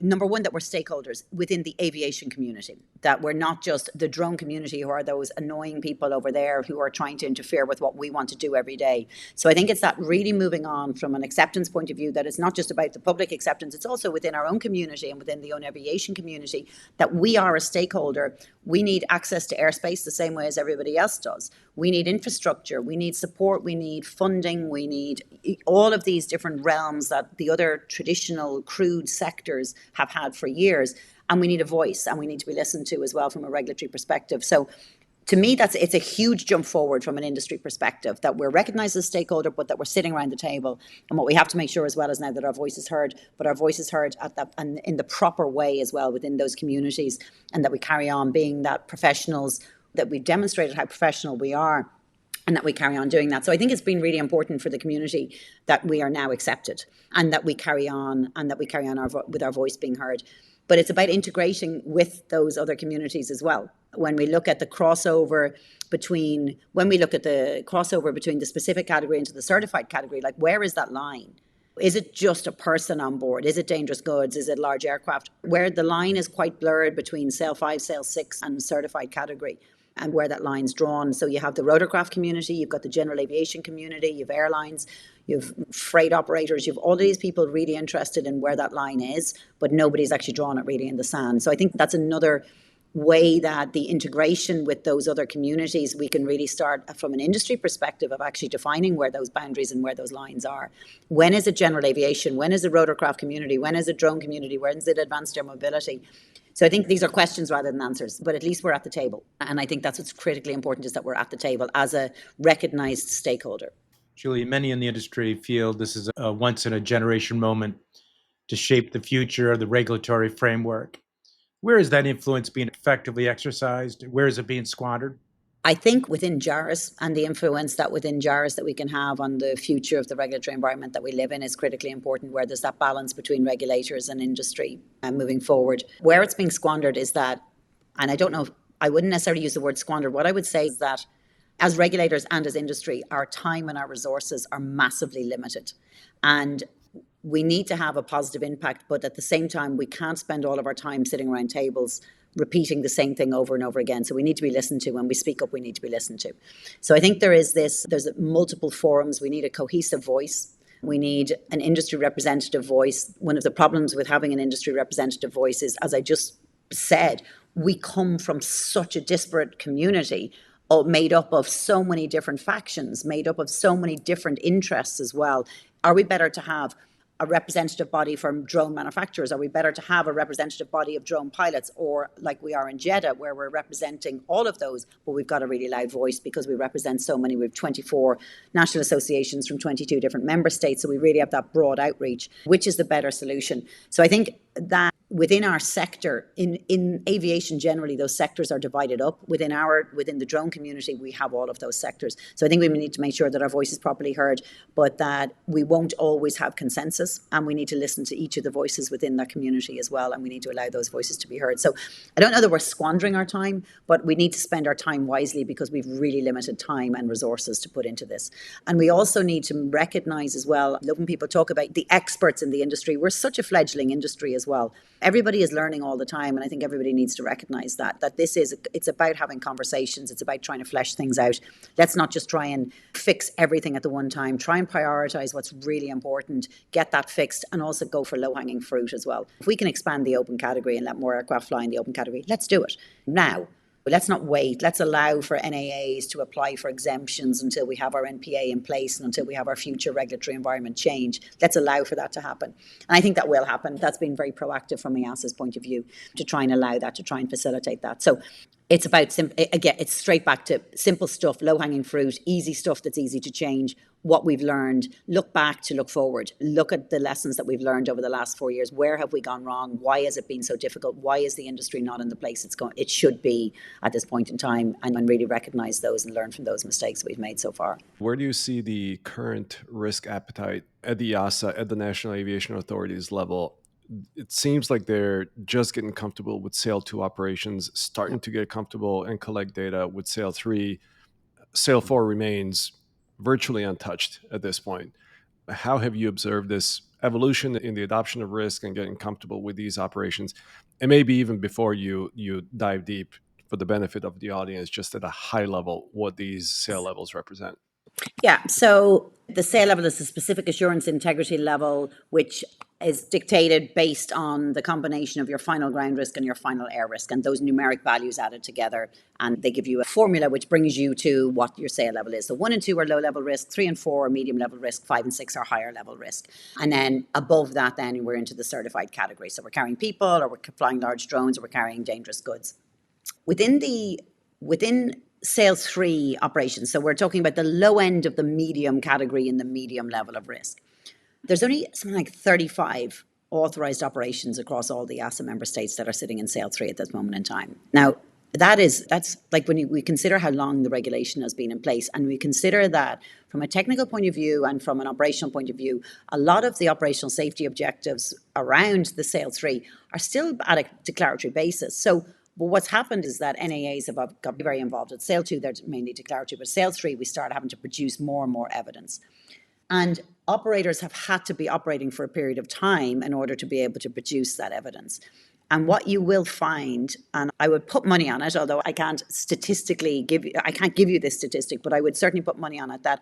number one, that we're stakeholders within the aviation community, that we're not just the drone community who are those annoying people over there who are trying to interfere with what we want to do every day. So I think it's that really moving on from an acceptance point of view, that it's not just about the public acceptance, it's also within our own community and within the own aviation community, that we are a stakeholder. We need access to airspace the same way as everybody else does. We need infrastructure, we need support, we need funding, we need all of these different realms that the other traditional crewed sectors have had for years. And we need a voice, and we need to be listened to as well from a regulatory perspective. So To me, it's a huge jump forward from an industry perspective, that we're recognized as a stakeholder, but that we're sitting around the table. And what we have to make sure as well is now that our voice is heard, but our voice is heard at that and in the proper way as well within those communities, and that we carry on being that professionals, that we've demonstrated how professional we are, and that we carry on doing that. So I think it's been really important for the community that we are now accepted, and that we carry on, with our voice being heard. But it's about integrating with those other communities as well. When we look at the crossover between the specific category into the certified category, like, where is that line? Is it just a person on board? Is it dangerous goods? Is it large aircraft? Where the line is quite blurred between SAIL 5, SAIL 6 and certified category, and where that line's drawn. So you have the rotorcraft community, you've got the general aviation community, you have airlines, you have freight operators, you have all these people really interested in where that line is, but nobody's actually drawn it really in the sand. So I think that's another way that the integration with those other communities, we can really start from an industry perspective of actually defining where those boundaries and where those lines are. When is it general aviation? When is it rotorcraft community? When is it drone community? When is it advanced air mobility? So I think these are questions rather than answers, but at least we're at the table. And I think that's what's critically important, is that we're at the table as a recognized stakeholder. Julie, many in the industry feel this is a once in a generation moment to shape the future of the regulatory framework. Where is that influence being effectively exercised? Where is it being squandered? I think within JARS, and the influence that within JARS that we can have on the future of the regulatory environment that we live in is critically important, where there's that balance between regulators and industry moving forward. Where it's being squandered is that, and I don't know, I wouldn't necessarily use the word squandered. What I would say is that as regulators and as industry, our time and our resources are massively limited. And we need to have a positive impact, but at the same time, we can't spend all of our time sitting around tables repeating the same thing over and over again. So we need to be listened to. When we speak up, we need to be listened to. So I think there's multiple forums. We need a cohesive voice. We need an industry representative voice. One of the problems with having an industry representative voice is, as I just said, we come from such a disparate community, made up of so many different factions, made up of so many different interests as well. Are we better to have a representative body from drone manufacturers? Are we better to have a representative body of drone pilots, or like we are in Jeddah, where we're representing all of those, but we've got a really loud voice because we represent so many. We have 24 national associations from 22 different member states, so we really have that broad outreach. Which is the better solution? So I think that within our sector, in aviation generally, those sectors are divided up. Within the drone community, we have all of those sectors. So I think we need to make sure that our voice is properly heard, but that we won't always have consensus, and we need to listen to each of the voices within that community as well, and we need to allow those voices to be heard. So I don't know that we're squandering our time, but we need to spend our time wisely, because we've really limited time and resources to put into this. And we also need to recognize as well, when people talk about the experts in the industry, we're such a fledgling industry as well. Everybody is learning all the time, and I think everybody needs to recognize that it's about having conversations. It's about trying to flesh things out. Let's not just try and fix everything at the one time. Try and prioritize what's really important, get that fixed, and also go for low-hanging fruit as well. If we can expand the open category and let more aircraft fly in the open category, let's do it now. But let's not wait. Let's allow for NAAs to apply for exemptions until we have our NPA in place and until we have our future regulatory environment change. Let's allow for that to happen. And I think that will happen. That's been very proactive from EASA's point of view, to try and allow that, to try and facilitate that. So it's about, again, it's straight back to simple stuff, low-hanging fruit, easy stuff that's easy to change, what we've learned, look back to look forward, look at the lessons that we've learned over the last 4 years. Where have we gone wrong? Why has it been so difficult? Why is the industry not in the place it should be at this point in time? And really recognize those and learn from those mistakes that we've made so far. Where do you see the current risk appetite at the EASA, at the National Aviation Authorities level? It seems like they're just getting comfortable with SAIL 2 operations, starting to get comfortable and collect data with SAIL 3. SAIL 4 remains virtually untouched at this point. How have you observed this evolution in the adoption of risk and getting comfortable with these operations? And maybe even before you dive deep, for the benefit of the audience, just at a high level, what these SAIL levels represent. Yeah, so the SAIL level is a specific assurance integrity level, which is dictated based on the combination of your final ground risk and your final air risk, and those numeric values added together. And they give you a formula which brings you to what your SAIL level is. So 1 and 2 are low level risk, 3 and 4 are medium level risk, 5 and 6 are higher level risk. And then above that, then we're into the certified category. So we're carrying people, or we're flying large drones, or we're carrying dangerous goods. Within sales 3 operations. So we're talking about the low end of the medium category and the medium level of risk. There's only something like 35 authorized operations across all the EASA member states that are sitting in sale 3 at this moment in time. Now, that's like when we consider how long the regulation has been in place, and we consider that from a technical point of view and from an operational point of view, a lot of the operational safety objectives around the sale 3 are still at a declaratory basis. So but what's happened is that NAAs have got very involved. At sale 2, they're mainly declaratory, but sale 3, we start having to produce more and more evidence. And operators have had to be operating for a period of time in order to be able to produce that evidence. And what you will find, and I would put money on it, although I can't give you this statistic, but I would certainly put money on it, that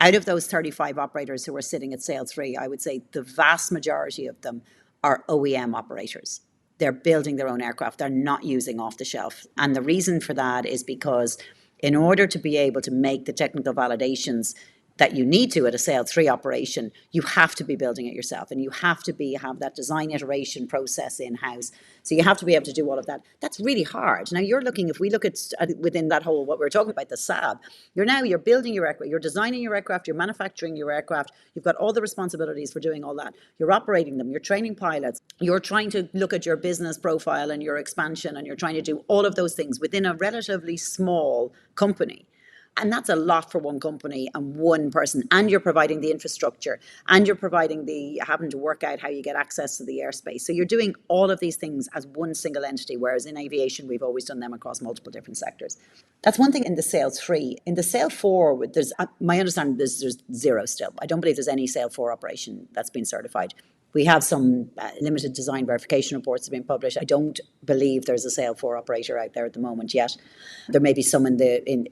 out of those 35 operators who are sitting at sale 3, I would say the vast majority of them are OEM operators. They're building their own aircraft. They're not using off the shelf. And the reason for that is because in order to be able to make the technical validations that you need to at a sale 3 operation, you have to be building it yourself, and you have to have that design iteration process in-house. So you have to be able to do all of that. That's really hard. Now if we look at within that whole, what we're talking about, the SAB, you're building your aircraft, you're designing your aircraft, you're manufacturing your aircraft, you've got all the responsibilities for doing all that. You're operating them, you're training pilots, you're trying to look at your business profile and your expansion, and you're trying to do all of those things within a relatively small company. And that's a lot for one company and one person. And you're providing the infrastructure, and you're providing having to work out how you get access to the airspace. So you're doing all of these things as one single entity, whereas in aviation, we've always done them across multiple different sectors. That's one thing in the sale 3. In the sale 4, my understanding is there's 0 still. I don't believe there's any sale 4 operation that's been certified. We have some limited design verification reports that have been published. I don't believe there's a sale 4 operator out there at the moment yet. There may be some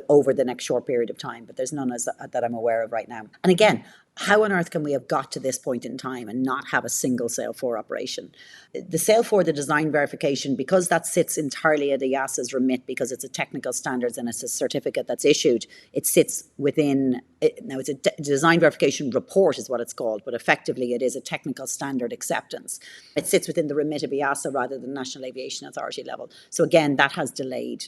over the next short period of time, but there's none that I'm aware of right now. And again, how on earth can we have got to this point in time and not have a single sale 4 operation? The sale 4, the design verification, because that sits entirely at EASA's remit, because it's a technical standards and it's a certificate that's issued, it sits within, now it's a design verification report is what it's called, but effectively it is a technical standard acceptance. It sits within the remit of EASA rather than National Aviation Authority level. So again, that has delayed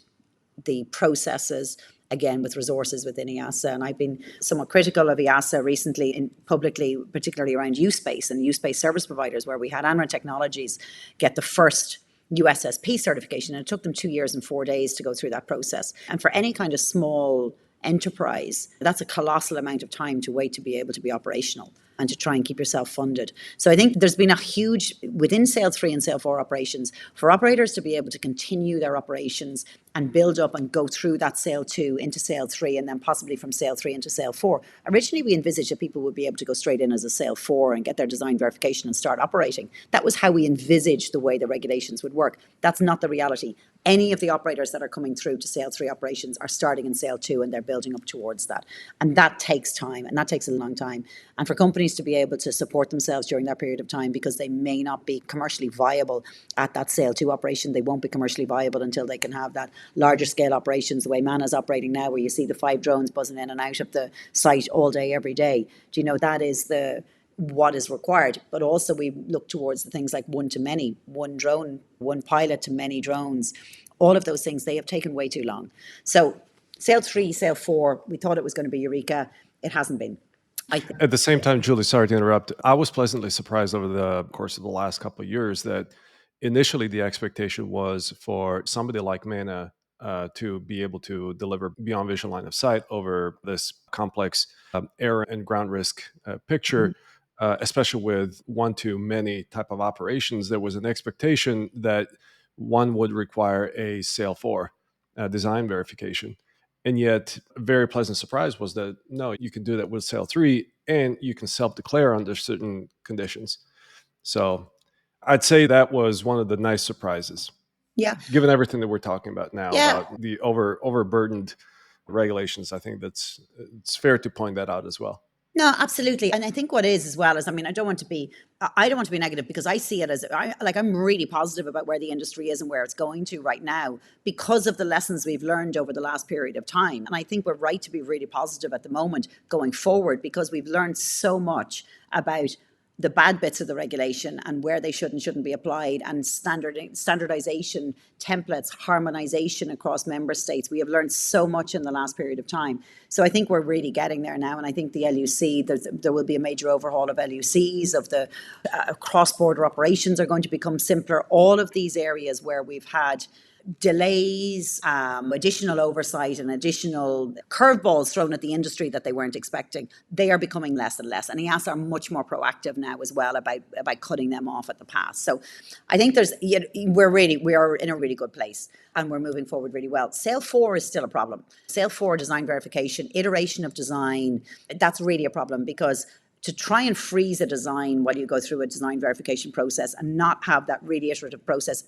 the processes, again, with resources within EASA. And I've been somewhat critical of EASA recently, publicly, particularly around U-Space and U-Space service providers, where we had Anra Technologies get the first USSP certification, and it took them 2 years and 4 days to go through that process. And for any kind of small enterprise, that's a colossal amount of time to wait to be able to be operational and to try and keep yourself funded. So I think there's been a huge, within sale 3 and sale 4 operations, for operators to be able to continue their operations and build up and go through that sale 2 into sale 3, and then possibly from sale 3 into sale 4. Originally, we envisaged that people would be able to go straight in as a sale 4 and get their design verification and start operating. That was how we envisaged the way the regulations would work. That's not the reality. Any of the operators that are coming through to sale 3 operations are starting in sale 2, and they're building up towards that. And that takes time, and that takes a long time. And for companies to be able to support themselves during that period of time, because they may not be commercially viable at that sale 2 operation, they won't be commercially viable until they can have that larger scale operations, the way Manna is operating now, where you see the 5 drones buzzing in and out of the site all day, every day. Do you know, that is what is required. But also we look towards the things like one to many, one drone, one pilot to many drones. All of those things, they have taken way too long. So sale 3, sale 4, we thought it was going to be Eureka. It hasn't been. At the same time, Julie, sorry to interrupt, I was pleasantly surprised over the course of the last couple of years that initially the expectation was for somebody like Manna to be able to deliver beyond visual line of sight over this complex air and ground risk picture, especially with one-to-many type of operations. There was an expectation that one would require a sale 4 design verification. And yet, a very pleasant surprise was that, no, you can do that with sale 3, and you can self-declare under certain conditions. So I'd say that was one of the nice surprises. Yeah. Given everything that we're talking about now, about the overburdened regulations, I think it's fair to point that out as well. No, absolutely. And I think what is as well is, I mean, I don't want to be negative, because I see it as, I'm really positive about where the industry is and where it's going to right now because of the lessons we've learned over the last period of time. And I think we're right to be really positive at the moment going forward, because we've learned so much about the bad bits of the regulation and where they should and shouldn't be applied, and standardization, templates, harmonization across member states. We have learned so much in the last period of time. So I think we're really getting there now. And I think the LUC, there will be a major overhaul of LUCs, of the cross-border operations are going to become simpler. All of these areas where we've had delays, additional oversight and additional curveballs thrown at the industry that they weren't expecting, they are becoming less and less. And EASA are much more proactive now as well about cutting them off at the pass. So I think we are in a really good place and we're moving forward really well. Sale 4 is still a problem. Sale 4, design verification, iteration of design, that's really a problem, because to try and freeze a design while you go through a design verification process and not have that really iterative process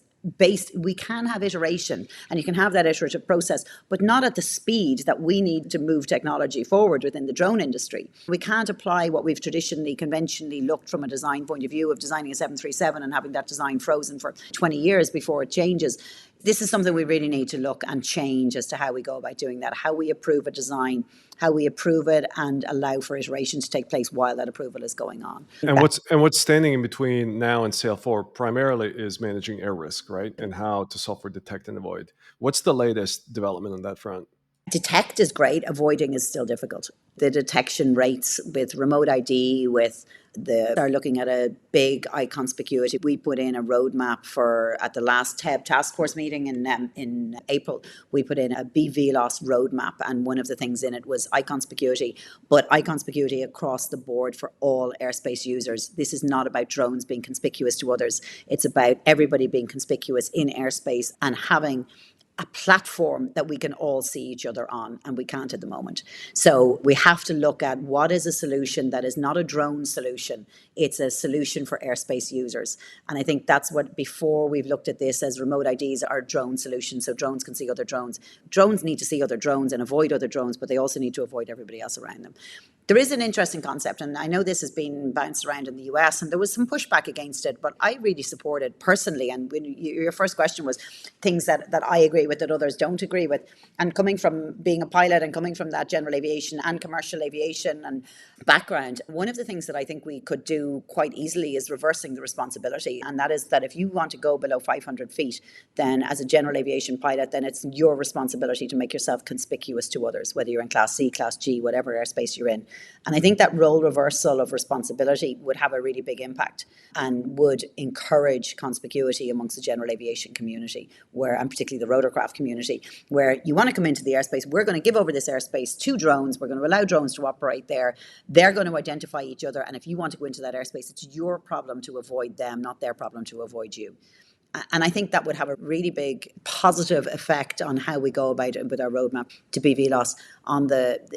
we can have iteration and you can have that iterative process, but not at the speed that we need to move technology forward within the drone industry. We can't apply what we've conventionally looked from a design point of view of designing a 737 and having that design frozen for 20 years before it changes. This is something we really need to look and change as to how we go about doing that, how we approve a design, how we approve it and allow for iteration to take place while that approval is going on. And what's standing in between now and Sale 4 primarily is managing air risk, right? And how to software detect and avoid. What's the latest development on that front? Detect is great. Avoiding is still difficult. The detection rates with remote ID, are looking at a big iconspicuity. We put in a roadmap at the last TEB task force meeting in April. We put in a BVLOS roadmap, and one of the things in it was iconspicuity, but iconspicuity across the board for all airspace users. This is not about drones being conspicuous to others. It's about everybody being conspicuous in airspace and having a platform that we can all see each other on, and we can't at the moment. So we have to look at what is a solution that is not a drone solution. It's a solution for airspace users. And I think that's what, before we've looked at this as remote IDs are drone solutions, so drones can see other drones. Drones need to see other drones and avoid other drones, but they also need to avoid everybody else around them. There is an interesting concept, and I know this has been bounced around in the US, and there was some pushback against it, but I really support it personally. And when your first question was things that I agree with that others don't agree with. And coming from being a pilot and coming from that general aviation and commercial aviation and background, one of the things that I think we could do quite easily is reversing the responsibility. And that is that if you want to go below 500 feet, then as a general aviation pilot, then it's your responsibility to make yourself conspicuous to others, whether you're in Class C, Class G, whatever airspace you're in. And I think that role reversal of responsibility would have a really big impact and would encourage conspicuity amongst the general aviation community, and particularly the rotorcraft community, where you want to come into the airspace, we're going to give over this airspace to drones, we're going to allow drones to operate there, they're going to identify each other, and if you want to go into that airspace, it's your problem to avoid them, not their problem to avoid you. And I think that would have a really big positive effect on how we go about it with our roadmap to BVLOS on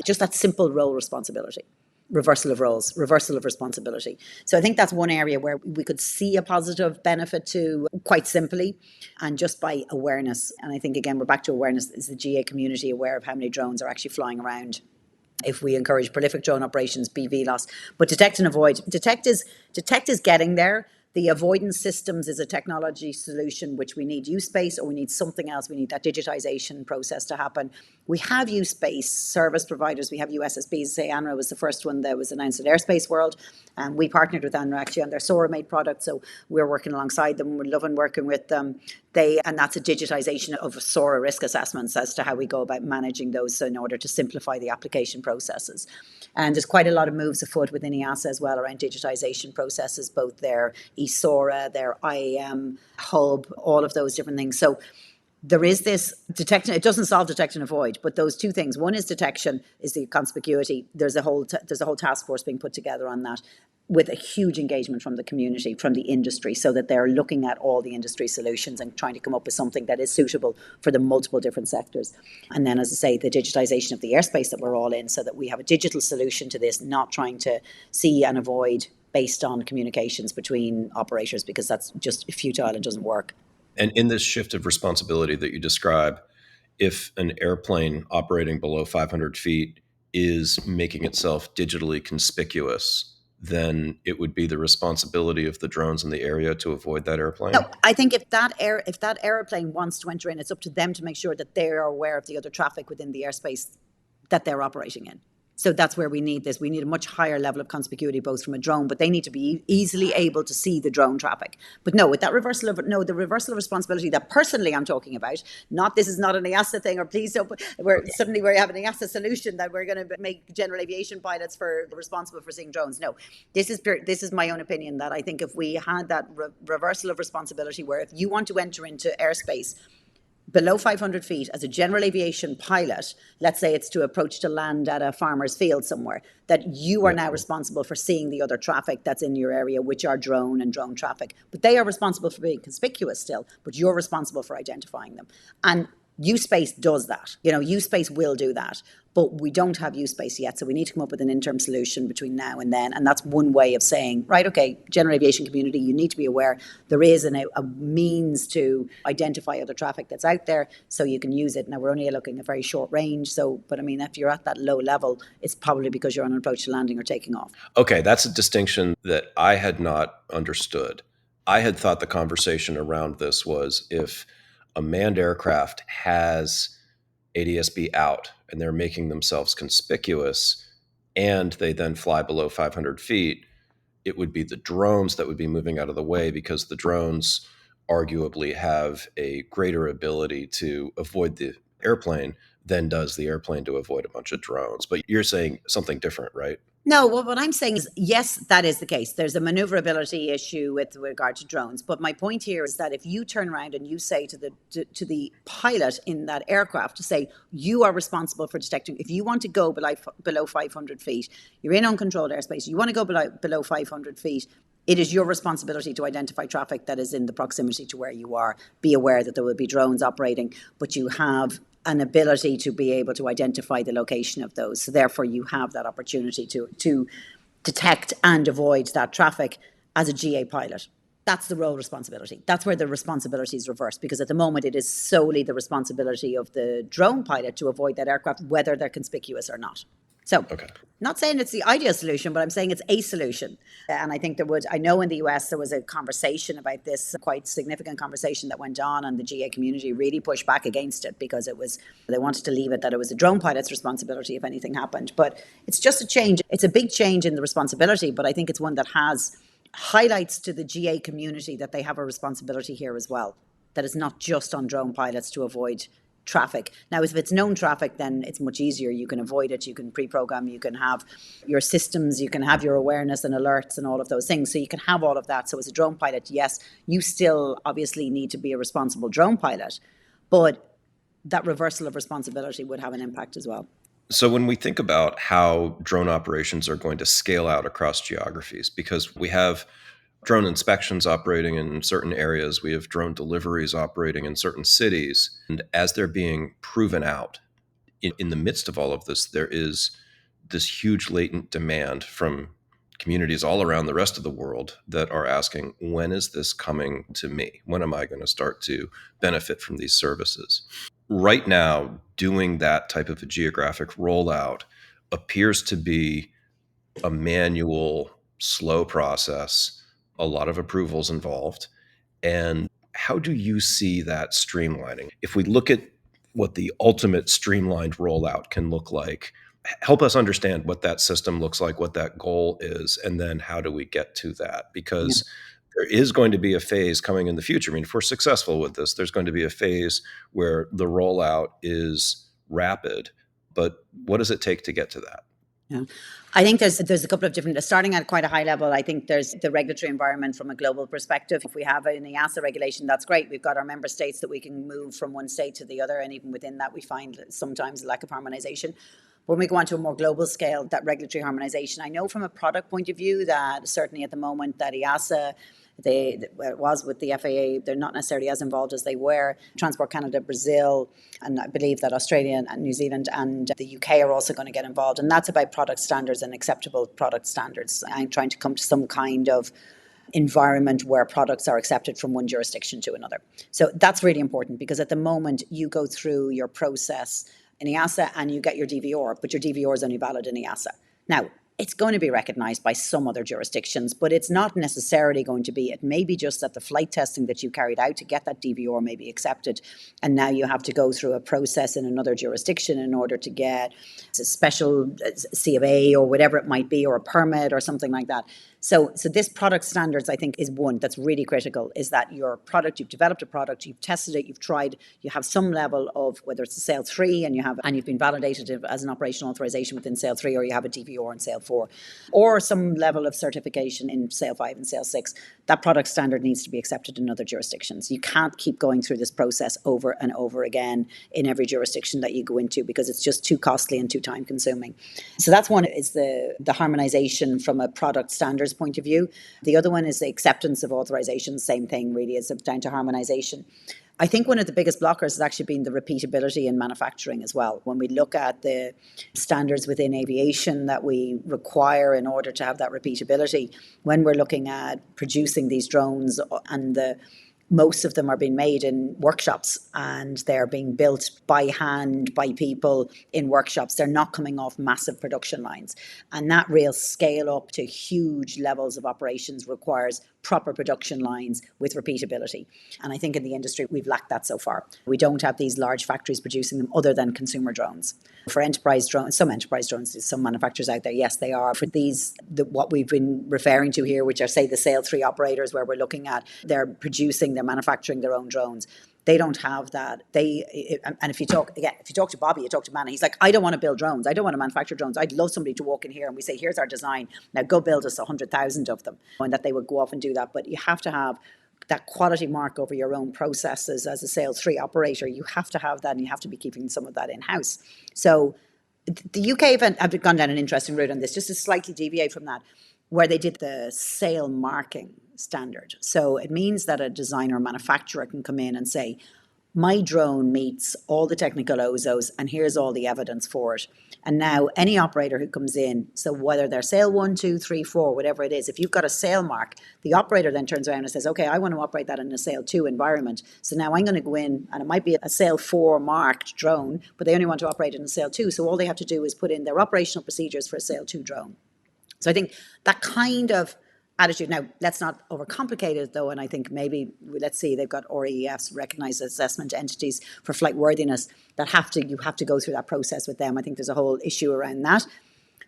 just that simple role responsibility. Reversal of roles, reversal of responsibility. So I think that's one area where we could see a positive benefit to, quite simply, and just by awareness. And I think, again, we're back to awareness. Is the GA community aware of how many drones are actually flying around? If we encourage prolific drone operations, BVLOS. But detect and avoid. Detect is getting there. The avoidance systems is a technology solution which we need use space, or we need something else. We need that digitization process to happen. We have use space service providers. We have USSBs. Say ANRA was the first one that was announced at Airspace World. And we partnered with ANRA actually on their SORA made product. So we're working alongside them. We're loving working with them. And that's a digitization of SORA risk assessments as to how we go about managing those in order to simplify the application processes. And there's quite a lot of moves afoot within EASA as well around digitization processes, both their SORA, their IAM hub, all of those different things. So there is this detection. It doesn't solve detect and avoid, but those two things. One is detection, is the conspicuity. There's a whole task force being put together on that, with a huge engagement from the community, from the industry, so that they're looking at all the industry solutions and trying to come up with something that is suitable for the multiple different sectors. And then, as I say, the digitization of the airspace that we're all in, so that we have a digital solution to this, not trying to see and avoid based on communications between operators, because that's just futile and doesn't work. And in this shift of responsibility that you describe, if an airplane operating below 500 feet is making itself digitally conspicuous, then it would be the responsibility of the drones in the area to avoid that airplane? No, I think if that airplane wants to enter in, it's up to them to make sure that they are aware of the other traffic within the airspace that they're operating in. So that's where we need this. We need a much higher level of conspicuity, both from a drone, but they need to be easily able to see the drone traffic. But no, with that reversal of responsibility that personally I'm talking about, this is not an EASA thing, or please don't, suddenly we're having an EASA solution that we're going to make general aviation pilots responsible for seeing drones. No, this is my own opinion, that I think if we had that reversal of responsibility, where if you want to enter into airspace below 500 feet as a general aviation pilot, let's say it's to approach to land at a farmer's field somewhere, that you are now responsible for seeing the other traffic that's in your area, which are drone and drone traffic. But they are responsible for being conspicuous still, but you're responsible for identifying them. And U-Space does that. U-Space will do that. But we don't have U-Space yet, so we need to come up with an interim solution between now and then. And that's one way of saying, right, okay, general aviation community, you need to be aware there is a means to identify other traffic that's out there, so you can use it. Now, we're only looking at very short range, but I mean, if you're at that low level, it's probably because you're on an approach to landing or taking off. Okay, that's a distinction that I had not understood. I had thought the conversation around this was if a manned aircraft has ADS-B out and they're making themselves conspicuous and they then fly below 500 feet, it would be the drones that would be moving out of the way, because the drones arguably have a greater ability to avoid the airplane than does the airplane to avoid a bunch of drones. But you're saying something different, right? No, well, what I'm saying is, yes, that is the case. There's a maneuverability issue with regard to drones. But my point here is that if you turn around and you say to the pilot in that aircraft, to say, you are responsible for detecting, if you want to go below 500 feet, you're in uncontrolled airspace, you want to go below 500 feet, it is your responsibility to identify traffic that is in the proximity to where you are. Be aware that there will be drones operating, but you have an ability to be able to identify the location of those. So therefore, you have that opportunity to detect and avoid that traffic as a GA pilot. That's the role responsibility. That's where the responsibility is reversed, because at the moment it is solely the responsibility of the drone pilot to avoid that aircraft, whether they're conspicuous or not. So, not saying it's the ideal solution, but I'm saying it's a solution. And I think I know in the US there was a conversation about this, a quite significant conversation that went on, and the GA community really pushed back against it, because they wanted to leave it that it was a drone pilot's responsibility if anything happened. But it's just a change. It's a big change in the responsibility, but I think it's one that highlights to the GA community that they have a responsibility here as well, that it's not just on drone pilots to avoid traffic. Now, if it's known traffic, then it's much easier. You can avoid it. You can pre-program. You can have your systems. You can have your awareness and alerts and all of those things. So you can have all of that. So as a drone pilot, yes, you still obviously need to be a responsible drone pilot, but that reversal of responsibility would have an impact as well. So when we think about how drone operations are going to scale out across geographies, because we have drone inspections operating in certain areas, we have drone deliveries operating in certain cities, and as they're being proven out, in the midst of all of this, there is this huge latent demand from communities all around the rest of the world that are asking, when is this coming to me? When am I going to start to benefit from these services? Right now, doing that type of a geographic rollout appears to be a manual, slow process, a lot of approvals involved. And how do you see that streamlining? If we look at what the ultimate streamlined rollout can look like, help us understand what that system looks like, what that goal is, and then how do we get to that? Because there is going to be a phase coming in the future. I mean, if we're successful with this, there's going to be a phase where the rollout is rapid. But what does it take to get to that? Yeah. I think there's a couple of different, starting at quite a high level. I think there's the regulatory environment from a global perspective. If we have an EASA regulation, that's great. We've got our member states that we can move from one state to the other. And even within that, we find sometimes a lack of harmonization. When we go on to a more global scale, that regulatory harmonization, I know from a product point of view that certainly at the moment that EASA, it was with the FAA, they're not necessarily as involved as they were. Transport Canada, Brazil, and I believe that Australia and New Zealand and the UK are also going to get involved. And that's about product standards and acceptable product standards. I'm trying to come to some kind of environment where products are accepted from one jurisdiction to another. So that's really important, because at the moment you go through your process in EASA and you get your DVR, but your DVR is only valid in EASA. Now, it's going to be recognized by some other jurisdictions, but it's not necessarily going to be. It may be just that the flight testing that you carried out to get that DVR may be accepted, and now you have to go through a process in another jurisdiction in order to get a special C of A or whatever it might be, or a permit or something like that. So this product standards, I think, is one that's really critical, is that your product, you've developed a product, you've tested it, you've tried, you have some level of, whether it's a SAIL 3 and you've been validated as an operational authorization within SAIL 3, or you have a DVR in SAIL 4, or some level of certification in SAIL 5 and SAIL 6, that product standard needs to be accepted in other jurisdictions. You can't keep going through this process over and over again in every jurisdiction that you go into, because it's just too costly and too time consuming. So that's one, is the harmonization from a product standards point of view. The other one is the acceptance of authorization. Same thing really, is down to harmonization. I think one of the biggest blockers has actually been the repeatability in manufacturing as well. When we look at the standards within aviation that we require in order to have that repeatability, when we're looking at producing these drones, and most of them are being made in workshops, and they're being built by hand by people in workshops. They're not coming off massive production lines. And that real scale up to huge levels of operations requires proper production lines with repeatability. And I think in the industry, we've lacked that so far. We don't have these large factories producing them other than consumer drones. For enterprise drones, some manufacturers out there, yes, they are. For what we've been referring to here, which are, say, the SAIL 3 operators, where we're looking at, they're manufacturing their own drones. They don't have that. And if you talk to Bobby, you talk to Manna, he's like, I don't want to build drones. I don't want to manufacture drones. I'd love somebody to walk in here and we say, here's our design. Now go build us 100,000 of them. And that they would go off and do that. But you have to have that quality mark over your own processes as a SAIL 3 operator. You have to have that, and you have to be keeping some of that in-house. So the UK event, I've gone down an interesting route on this, just to slightly deviate from that, where they did the SAIL marking standard. So it means that a designer or manufacturer can come in and say, my drone meets all the technical OZOs, and here's all the evidence for it. And now any operator who comes in, so whether they're SAIL 1, 2, 3, 4, whatever it is, if you've got a SAIL mark, the operator then turns around and says, okay, I want to operate that in a SAIL 2 environment. So now I'm going to go in, and it might be a SAIL 4 marked drone, but they only want to operate in a SAIL 2. So all they have to do is put in their operational procedures for a SAIL 2 drone. So I think that kind of attitude. Now, let's not overcomplicate it, though, and I think maybe, let's see, they've got REFs, recognized assessment entities for flight worthiness, that you have to go through that process with them. I think there's a whole issue around that.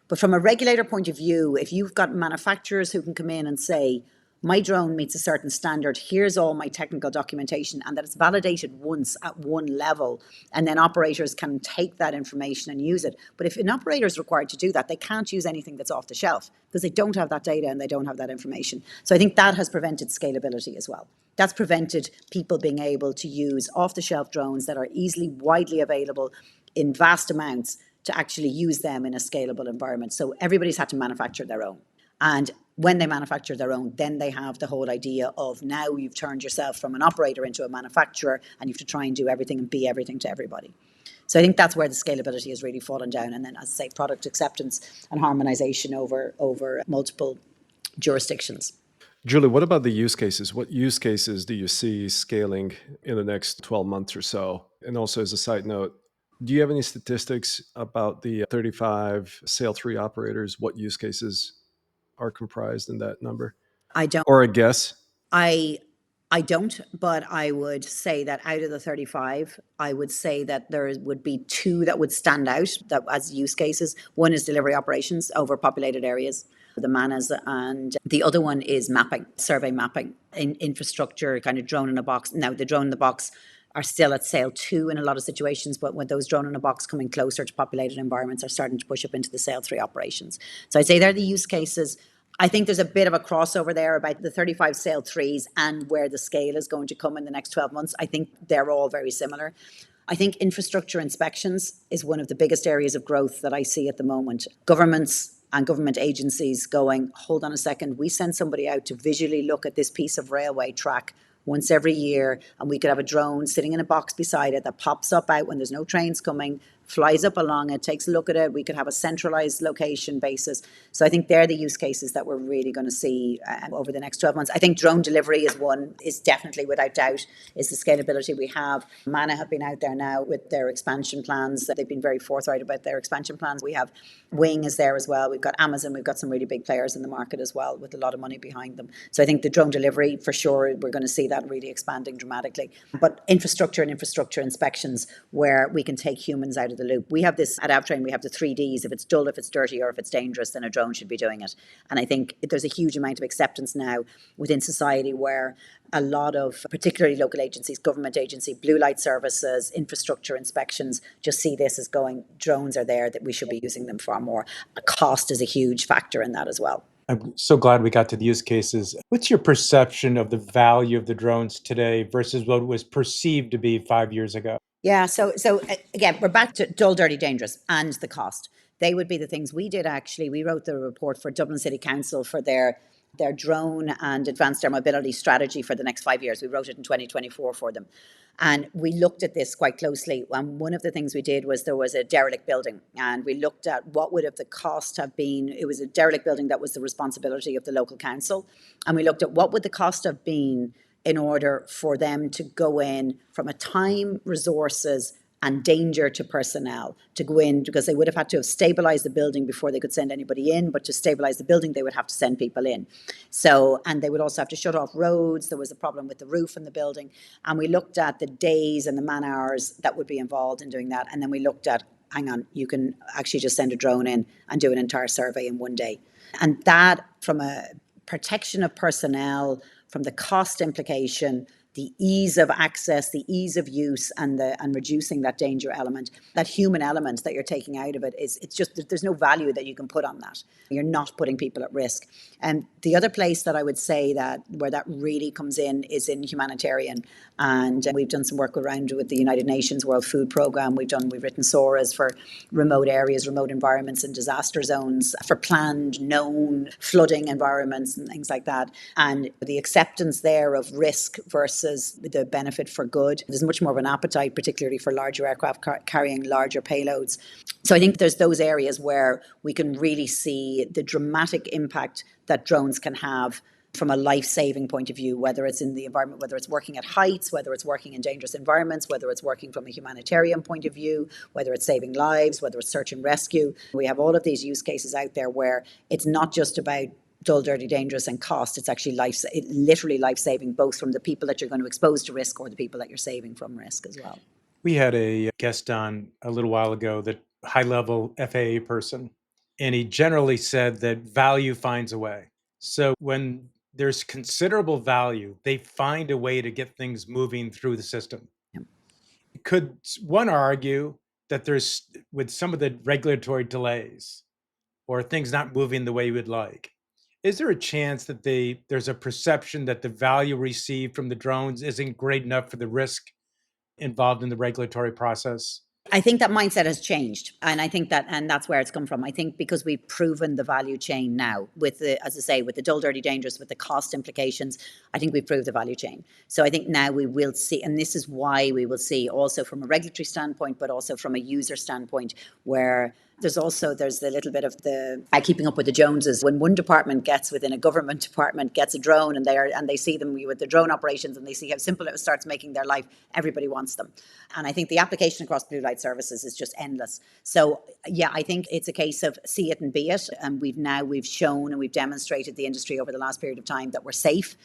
But from a regulator point of view, if you've got manufacturers who can come in and say, my drone meets a certain standard, here's all my technical documentation, and that it's validated once at one level, and then operators can take that information and use it. But if an operator is required to do that, they can't use anything that's off the shelf, because they don't have that data and they don't have that information. So I think that has prevented scalability as well. That's prevented people being able to use off-the-shelf drones that are easily, widely available in vast amounts, to actually use them in a scalable environment. So everybody's had to manufacture their own. And when they manufacture their own, then they have the whole idea of, now you've turned yourself from an operator into a manufacturer, and you have to try and do everything and be everything to everybody. So I think that's where the scalability has really fallen down. And then, as I say, product acceptance and harmonization over multiple jurisdictions. Julie, what about the use cases? What use cases do you see scaling in the next 12 months or so? And also, as a side note, do you have any statistics about the 35 SAIL 3 operators? What use cases are comprised in that number? I don't. Or a guess? I don't, but I would say that out of the 35, I would say that there would be two that would stand out that as use cases. One is delivery operations over populated areas, the Mannas, and the other one is mapping, survey mapping, in infrastructure, kind of drone in a box. Now, the drone in the box are still at SAIL 2 in a lot of situations, but when those drone in a box coming closer to populated environments are starting to push up into the SAIL 3 operations. So I'd say they're the use cases. I think there's a bit of a crossover there about the 35 SAIL 3s and where the scale is going to come in the next 12 months. I think they're all very similar. I think infrastructure inspections is one of the biggest areas of growth that I see at the moment. Governments and government agencies going, hold on a second, we send somebody out to visually look at this piece of railway track once every year, and we could have a drone sitting in a box beside it that pops up out when there's no trains coming, flies up along it, takes a look at it. We could have a centralized location basis. So I think they're the use cases that we're really going to see over the next 12 months. I think drone delivery is definitely without doubt, is the scalability we have. Manna have been out there now with their expansion plans. They've been very forthright about their expansion plans. We have Wing is there as well. We've got Amazon. We've got some really big players in the market as well with a lot of money behind them. So I think the drone delivery, for sure, we're going to see that really expanding dramatically. But infrastructure and infrastructure inspections where we can take humans out of the loop. We have this at Avtrain, we have the 3Ds. If it's dull, if it's dirty, or if it's dangerous, then a drone should be doing it. And I think there's a huge amount of acceptance now within society where a lot of, particularly local agencies, government agency, blue light services, infrastructure inspections, just see this as going, drones are there, that we should be using them far more. Cost is a huge factor in that as well. I'm so glad we got to the use cases. What's your perception of the value of the drones today versus what was perceived to be 5 years ago? Yeah, so again, we're back to dull, dirty, dangerous, and the cost. They would be the things we did actually. We wrote the report for Dublin City Council for their drone and advanced air mobility strategy for the next 5 years. We wrote it in 2024 for them. And we looked at this quite closely. And one of the things we did was there was a derelict building. And we looked at what would have the cost have been. It was a derelict building that was the responsibility of the local council. And we looked at what would the cost have been in order for them to go in from a time, resources, and danger to personnel to go in, because they would have had to have stabilized the building before they could send anybody in. But to stabilize the building, they would have to send people in. So, and they would also have to shut off roads. There was a problem with the roof in the building. And we looked at the days and the man hours that would be involved in doing that. And then we looked at, hang on, you can actually just send a drone in and do an entire survey in one day. And that, from a protection of personnel, from the cost implication, the ease of access, the ease of use, and reducing that danger element, that human element that you're taking out of it, it's just, there's no value that you can put on that. You're not putting people at risk. And the other place that I would say that where that really comes in is in humanitarian. And we've done some work around with the United Nations World Food Programme. We've written SORAs for remote areas, remote environments and disaster zones, for planned, known flooding environments and things like that. And the acceptance there of risk versus the benefit for good. There's much more of an appetite, particularly for larger aircraft carrying larger payloads. So I think there's those areas where we can really see the dramatic impact that drones can have from a life-saving point of view, whether it's in the environment, whether it's working at heights, whether it's working in dangerous environments, whether it's working from a humanitarian point of view, whether it's saving lives, whether it's search and rescue. We have all of these use cases out there where it's not just about dull, dirty, dangerous and cost. It's actually literally life-saving, both from the people that you're going to expose to risk or the people that you're saving from risk as well. We had a guest on a little while ago, that high-level FAA person, and he generally said that value finds a way. So when there's considerable value, they find a way to get things moving through the system. Yep. Could one argue that there's, with some of the regulatory delays or things not moving the way you would like, is there a chance that there's a perception that the value received from the drones isn't great enough for the risk involved in the regulatory process? I think that mindset has changed. And I think that's where it's come from. I think because we've proven the value chain now with as I say, with the dull, dirty, dangerous, with the cost implications, I think we've proved the value chain. So I think now we will see, and this is why we will see also from a regulatory standpoint, but also from a user standpoint, where there's a little bit of the keeping up with the Joneses. When one department within a government department gets a drone and they see them with the drone operations and they see how simple it starts making their life, everybody wants them. And I think the application across blue light services is just endless. So yeah, I think it's a case of see it and be it. And we've shown and we've demonstrated the industry over the last period of time that we're safe,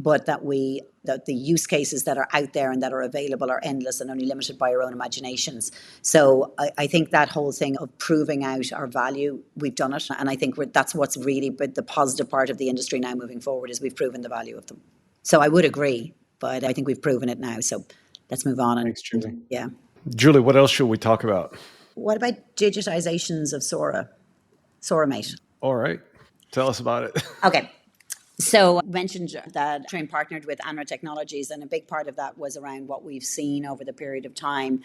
but that the use cases that are out there and that are available are endless and only limited by our own imaginations. So I think that whole thing of proving out our value, we've done it. And I think that's what's really the positive part of the industry now moving forward, is we've proven the value of them. So I would agree, but I think we've proven it now. So let's move on. Thanks, Julie. Yeah. Julie, what else should we talk about? What about digitizations of SORA? SORA, mate. All right. Tell us about it. Okay. So I mentioned that Avtrain partnered with Manna Technologies, and a big part of that was around what we've seen over the period of time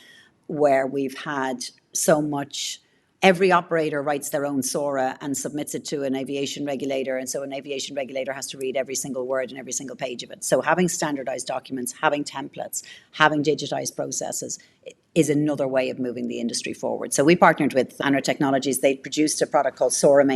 where we've had so much. Every operator writes their own SORA and submits it to an aviation regulator. And so an aviation regulator has to read every single word and every single page of it. So having standardized documents, having templates, having digitized processes, is another way of moving the industry forward. So we partnered with Manna Technologies. They produced a product called SORA,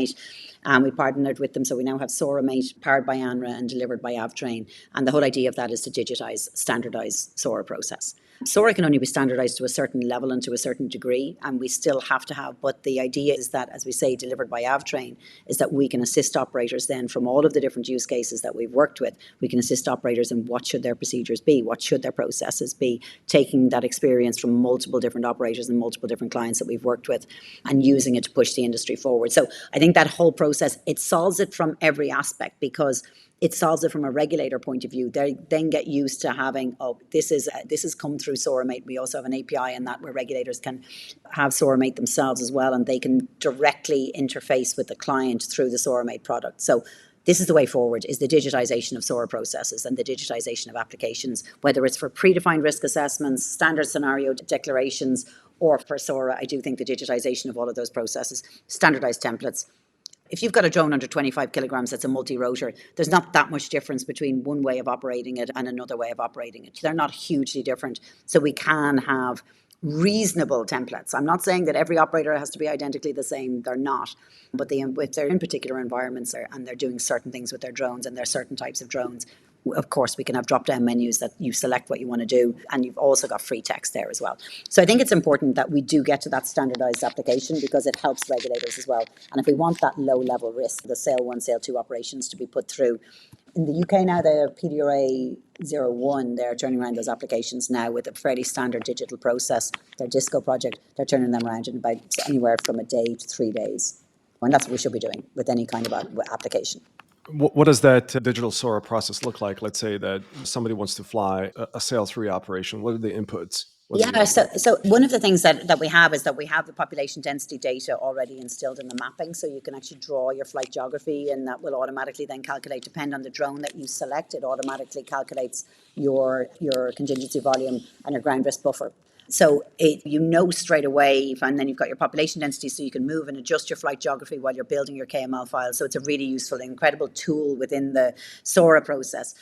and we partnered with them. So we now have SORA powered by Manna and delivered by Avtrain. And the whole idea of that is to digitize, standardize SORA process. SORA can only be standardized to a certain level and to a certain degree, and we still have to have, but the idea is that, as we say, delivered by Avtrain, is that we can assist operators then from all of the different use cases that we've worked with. We can assist operators in what should their procedures be, what should their processes be, taking that experience from multiple different operators and multiple different clients that we've worked with and using it to push the industry forward. So I think that whole process, it solves it from every aspect, because it solves it from a regulator point of view. They then get used to having, this has come through SORA. We also have an API in that where regulators can have SORA themselves as well, and they can directly interface with the client through the SORA product. So this is the way forward, is the digitization of SORA processes and the digitization of applications, whether it's for predefined risk assessments, standard scenario declarations, or for SORA. I do think the digitization of all of those processes, standardized templates. If you've got a drone under 25 kilograms that's a multi-rotor, there's not that much difference between one way of operating it and another way of operating it. They're not hugely different. So we can have reasonable templates. I'm not saying that every operator has to be identically the same. They're not. But if they're in particular environments and they're doing certain things with their drones and there's certain types of drones, of course, we can have drop-down menus that you select what you want to do, and you've also got free text there as well. So I think it's important that we do get to that standardized application, because it helps regulators as well. And if we want that low-level risk, the Sale 1, Sale 2 operations to be put through. In the UK now, they're PDRA 01, they're turning around those applications now with a fairly standard digital process. Their Disco project, they're turning them around in about anywhere from a day to 3 days. And that's what we should be doing with any kind of application. What does that digital SORA process look like? Let's say that somebody wants to fly a Sale 3 operation. What are the inputs? So one of the things that we have is that we have the population density data already instilled in the mapping, so you can actually draw your flight geography, and that will automatically then calculate, depend on the drone that you select, it automatically calculates your contingency volume and your ground risk buffer. So straight away, and then you've got your population density, so you can move and adjust your flight geography while you're building your KML file. So it's a really useful, incredible tool within the SORA process.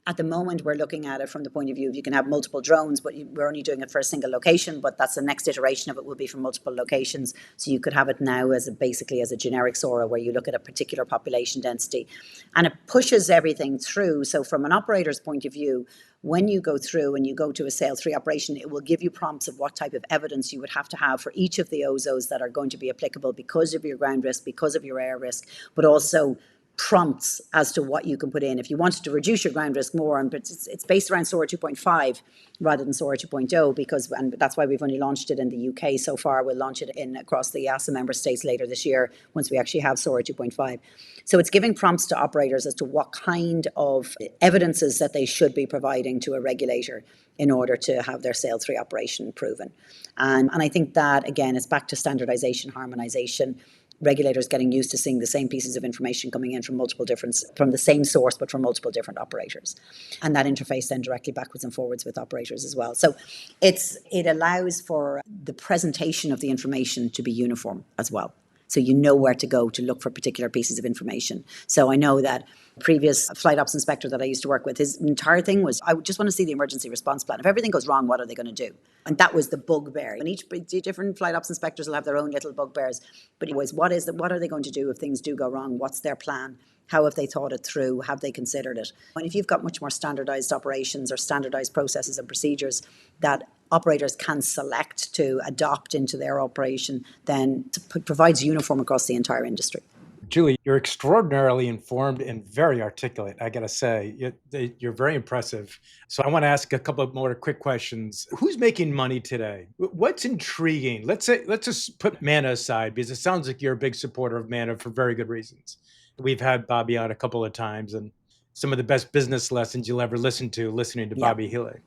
At the moment, we're looking at it from the point of view of you can have multiple drones, but we're only doing it for a single location, but that's the next iteration of it will be for multiple locations. So you could have it now basically as a generic SORA, where you look at a particular population density, and it pushes everything through. So from an operator's point of view, when you go through and you go to a Sale 3 operation, it will give you prompts of what type of evidence you would have to have for each of the OZOs that are going to be applicable because of your ground risk, because of your air risk, but also prompts as to what you can put in. If you wanted to reduce your ground risk more, but it's based around SORA 2.5 rather than SORA 2.0, and that's why we've only launched it in the UK so far. We'll launch it across the EASA member states later this year once we actually have SORA 2.5. So it's giving prompts to operators as to what kind of evidences that they should be providing to a regulator in order to have their Sale 3 operation proven. And I think that, again, it's back to standardization, harmonization, regulators getting used to seeing the same pieces of information coming in from the same source, but from multiple different operators. And that interface then directly backwards and forwards with operators as well. So it allows for the presentation of the information to be uniform as well. So you know where to go to look for particular pieces of information. So I know that previous flight ops inspector that I used to work with, his entire thing was, I just want to see the emergency response plan. If everything goes wrong, what are they going to do? And that was the bugbear. And each different flight ops inspectors will have their own little bugbears. But it was, what are they going to do if things do go wrong? What's their plan? How have they thought it through? Have they considered it? And if you've got much more standardized operations or standardized processes and procedures that operators can select to adopt into their operation, then it provides uniform across the entire industry. Julie, you're extraordinarily informed and very articulate, I got to say. You're very impressive. So I want to ask a couple of more quick questions. Who's making money today? What's intriguing? Let's just put Manna aside, because it sounds like you're a big supporter of Manna for very good reasons. We've had Bobby on a couple of times, and some of the best business lessons you'll ever listening to Bobby Healy.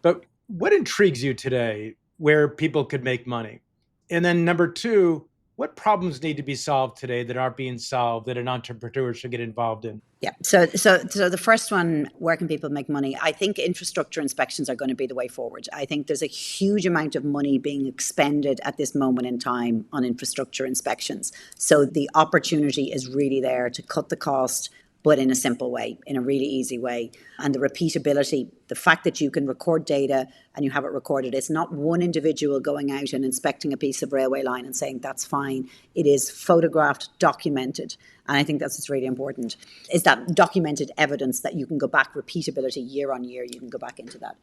But what intrigues you today where people could make money? And then number two, what problems need to be solved today that aren't being solved that an entrepreneur should get involved in? Yeah. So the first one, where can people make money? I think infrastructure inspections are going to be the way forward. I think there's a huge amount of money being expended at this moment in time on infrastructure inspections. So the opportunity is really there to cut the cost, but in a simple way, in a really easy way. And the repeatability The fact that you can record data and you have it recorded, it's not one individual going out and inspecting a piece of railway line and saying that's fine. It is photographed, documented. And I think that's what's really important, is that documented evidence that you can go back, repeatability year on year, you can go back into that.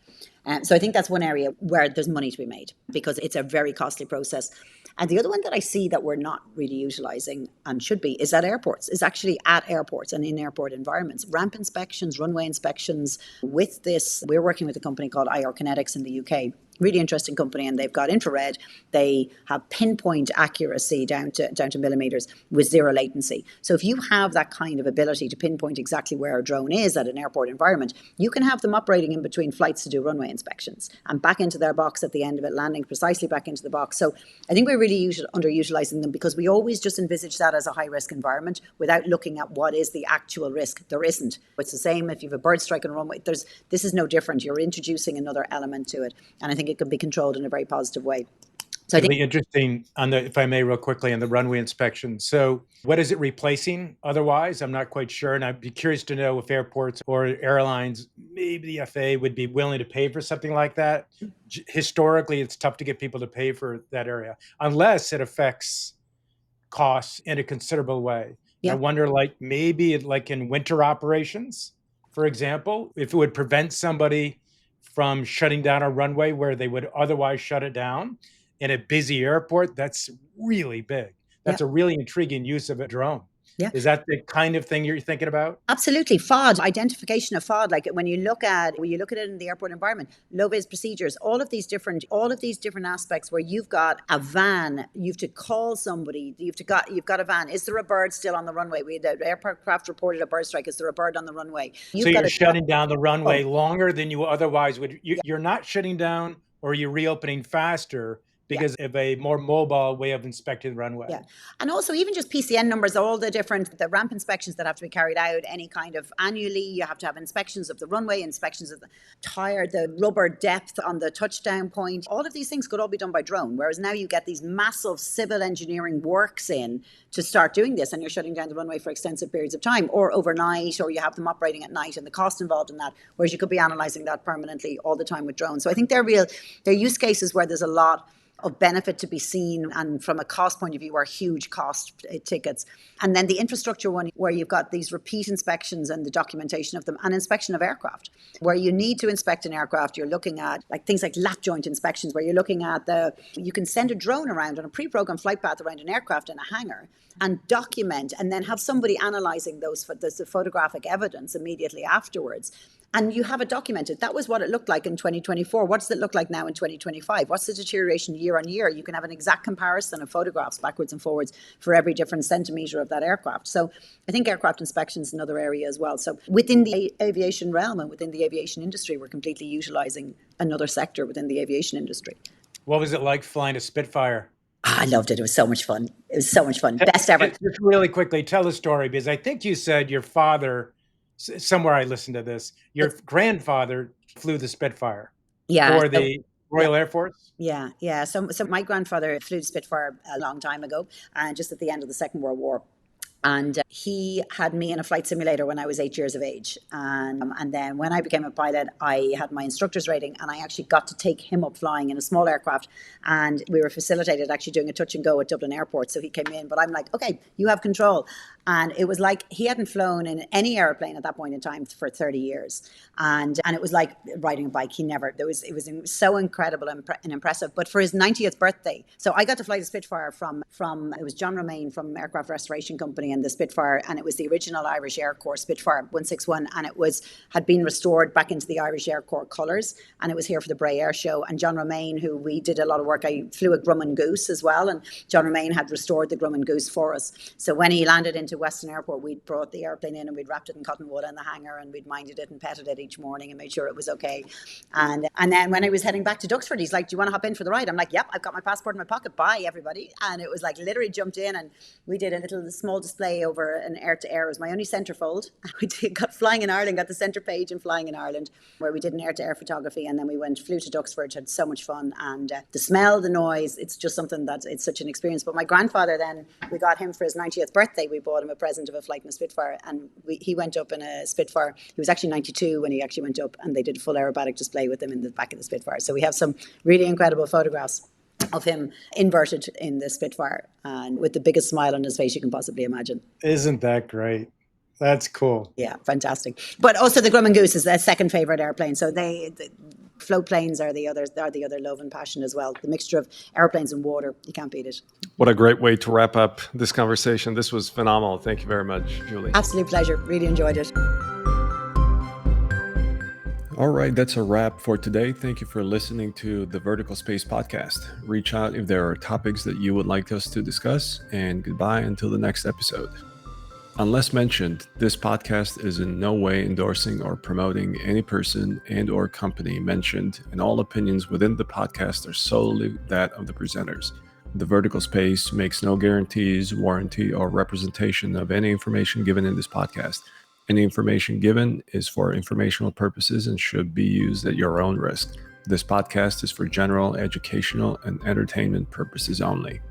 So I think that's one area where there's money to be made, because it's a very costly process. And the other one that I see that we're not really utilizing and should be is at airports, is actually at airports and in airport environments. Ramp inspections, runway inspections. With this, we're working with a company called IR Kinetics in the UK. Really interesting company, and they've got infrared. They have pinpoint accuracy down to millimeters with zero latency. So if you have that kind of ability to pinpoint exactly where a drone is at an airport environment, you can have them operating in between flights to do runway inspections and back into their box at the end of it, landing precisely back into the box. So I think we're really underutilizing them, because we always just envisage that as a high risk environment without looking at what is the actual risk. There isn't. It's the same if you have a bird strike on a runway. This is no different. You're introducing another element to it, and I think it can be controlled in a very positive way. So It'll be interesting on if I may, real quickly, on the runway inspection. So what is it replacing otherwise? I'm not quite sure. And I'd be curious to know if airports or airlines, maybe the FAA, would be willing to pay for something like that. Historically, it's tough to get people to pay for that area, unless it affects costs in a considerable way. Yeah. I wonder, maybe in winter operations, for example, if it would prevent somebody from shutting down a runway where they would otherwise shut it down in a busy airport. That's really big. That's a really intriguing use of a drone. Yeah. Is that the kind of thing you're thinking about? Absolutely. FOD, identification of FOD, like when you look at it in the airport environment, low-vis procedures, all of these different aspects where you've got a van, you have to call somebody, you've got a van. Is there a bird still on the runway? The aircraft reported a bird strike. Is there a bird on the runway? You're shutting down the runway longer than you otherwise would. You're not shutting down, or you're reopening faster because of a more mobile way of inspecting the runway. Yeah. And also even just PCN numbers, all the ramp inspections that have to be carried out, any kind of annually, you have to have inspections of the runway, inspections of the tire, the rubber depth on the touchdown point. All of these things could all be done by drone, whereas now you get these massive civil engineering works in to start doing this, and you're shutting down the runway for extensive periods of time, or overnight, or you have them operating at night and the cost involved in that, whereas you could be analyzing that permanently all the time with drones. So I think they're use cases where there's a lot of benefit to be seen, and from a cost point of view are huge cost tickets. And then the infrastructure one, where you've got these repeat inspections and the documentation of them, and inspection of aircraft, where you need to inspect an aircraft. You're looking at things like lap joint inspections, where you're looking at you can send a drone around on a pre-programmed flight path around an aircraft in a hangar and document, and then have somebody analyzing the photographic evidence immediately afterwards. And you have it documented. That was what it looked like in 2024. What does it look like now in 2025? What's the deterioration year on year? You can have an exact comparison of photographs backwards and forwards for every different centimeter of that aircraft. So I think aircraft inspection is another area as well. So within the aviation realm and within the aviation industry, we're completely utilizing another sector within the aviation industry. What was it like flying a Spitfire? I loved it. It was so much fun. Best ever. Just really quickly, tell the story, because I think you said your father, somewhere I listened to this, your grandfather flew the Spitfire for the Royal Air Force? Yeah. So my grandfather flew the Spitfire a long time ago, just at the end of the Second World War. And he had me in a flight simulator when I was 8 years of age. And then when I became a pilot, I had my instructor's rating, and I actually got to take him up flying in a small aircraft. And we were facilitated actually doing a touch and go at Dublin Airport. So he came in, but I'm like, okay, you have control. And it was like he hadn't flown in any airplane at that point in time for 30 years. And it was like riding a bike. It was so incredible and impressive. But for his 90th birthday, so I got to fly the Spitfire from it was John Romaine from Aircraft Restoration Company and the Spitfire, and it was the original Irish Air Corps Spitfire 161, and it had been restored back into the Irish Air Corps colours, and it was here for the Bray Air Show. And John Romaine, who we did a lot of work, I flew a Grumman Goose as well, and John Romaine had restored the Grumman Goose for us. So when he landed into Western Airport, we'd brought the airplane in and we'd wrapped it in cotton wool in the hangar, and we'd minded it and petted it each morning and made sure it was okay. And then when I was heading back to Duxford, he's like, do you want to hop in for the ride? I'm like, yep, I've got my passport in my pocket, bye everybody. And it was like literally jumped in, and we did a little small display over an air-to-air. It was my only centerfold. We got Flying in Ireland, got the center page in Flying in Ireland, where we did an air-to-air photography, and then we flew to Duxford, had so much fun, and the smell, the noise, it's just something that it's such an experience. But my grandfather then, we got him for his 90th birthday, we bought him a present of a flight in a Spitfire, and he went up in a Spitfire. He was actually 92 when he actually went up, and they did a full aerobatic display with him in the back of the Spitfire. So we have some really incredible photographs of him inverted in the Spitfire and with the biggest smile on his face you can possibly imagine. Isn't that great? That's cool. Yeah, fantastic. But also the Grumman Goose is their second favorite airplane. So the float planes are the other love and passion as well. The mixture of airplanes and water, you can't beat it. What a great way to wrap up this conversation. This was phenomenal. Thank you very much, Julie. Absolute pleasure. Really enjoyed it. All right, that's a wrap for today. Thank you for listening to the Vertical Space podcast. Reach out if there are topics that you would like us to discuss, and goodbye until the next episode. Unless mentioned, this podcast is in no way endorsing or promoting any person and or company mentioned, and all opinions within the podcast are solely that of the presenters. The Vertical Space makes no guarantees, warranty, or representation of any information given in this podcast. Any information given is for informational purposes and should be used at your own risk. This podcast is for general, educational, and entertainment purposes only.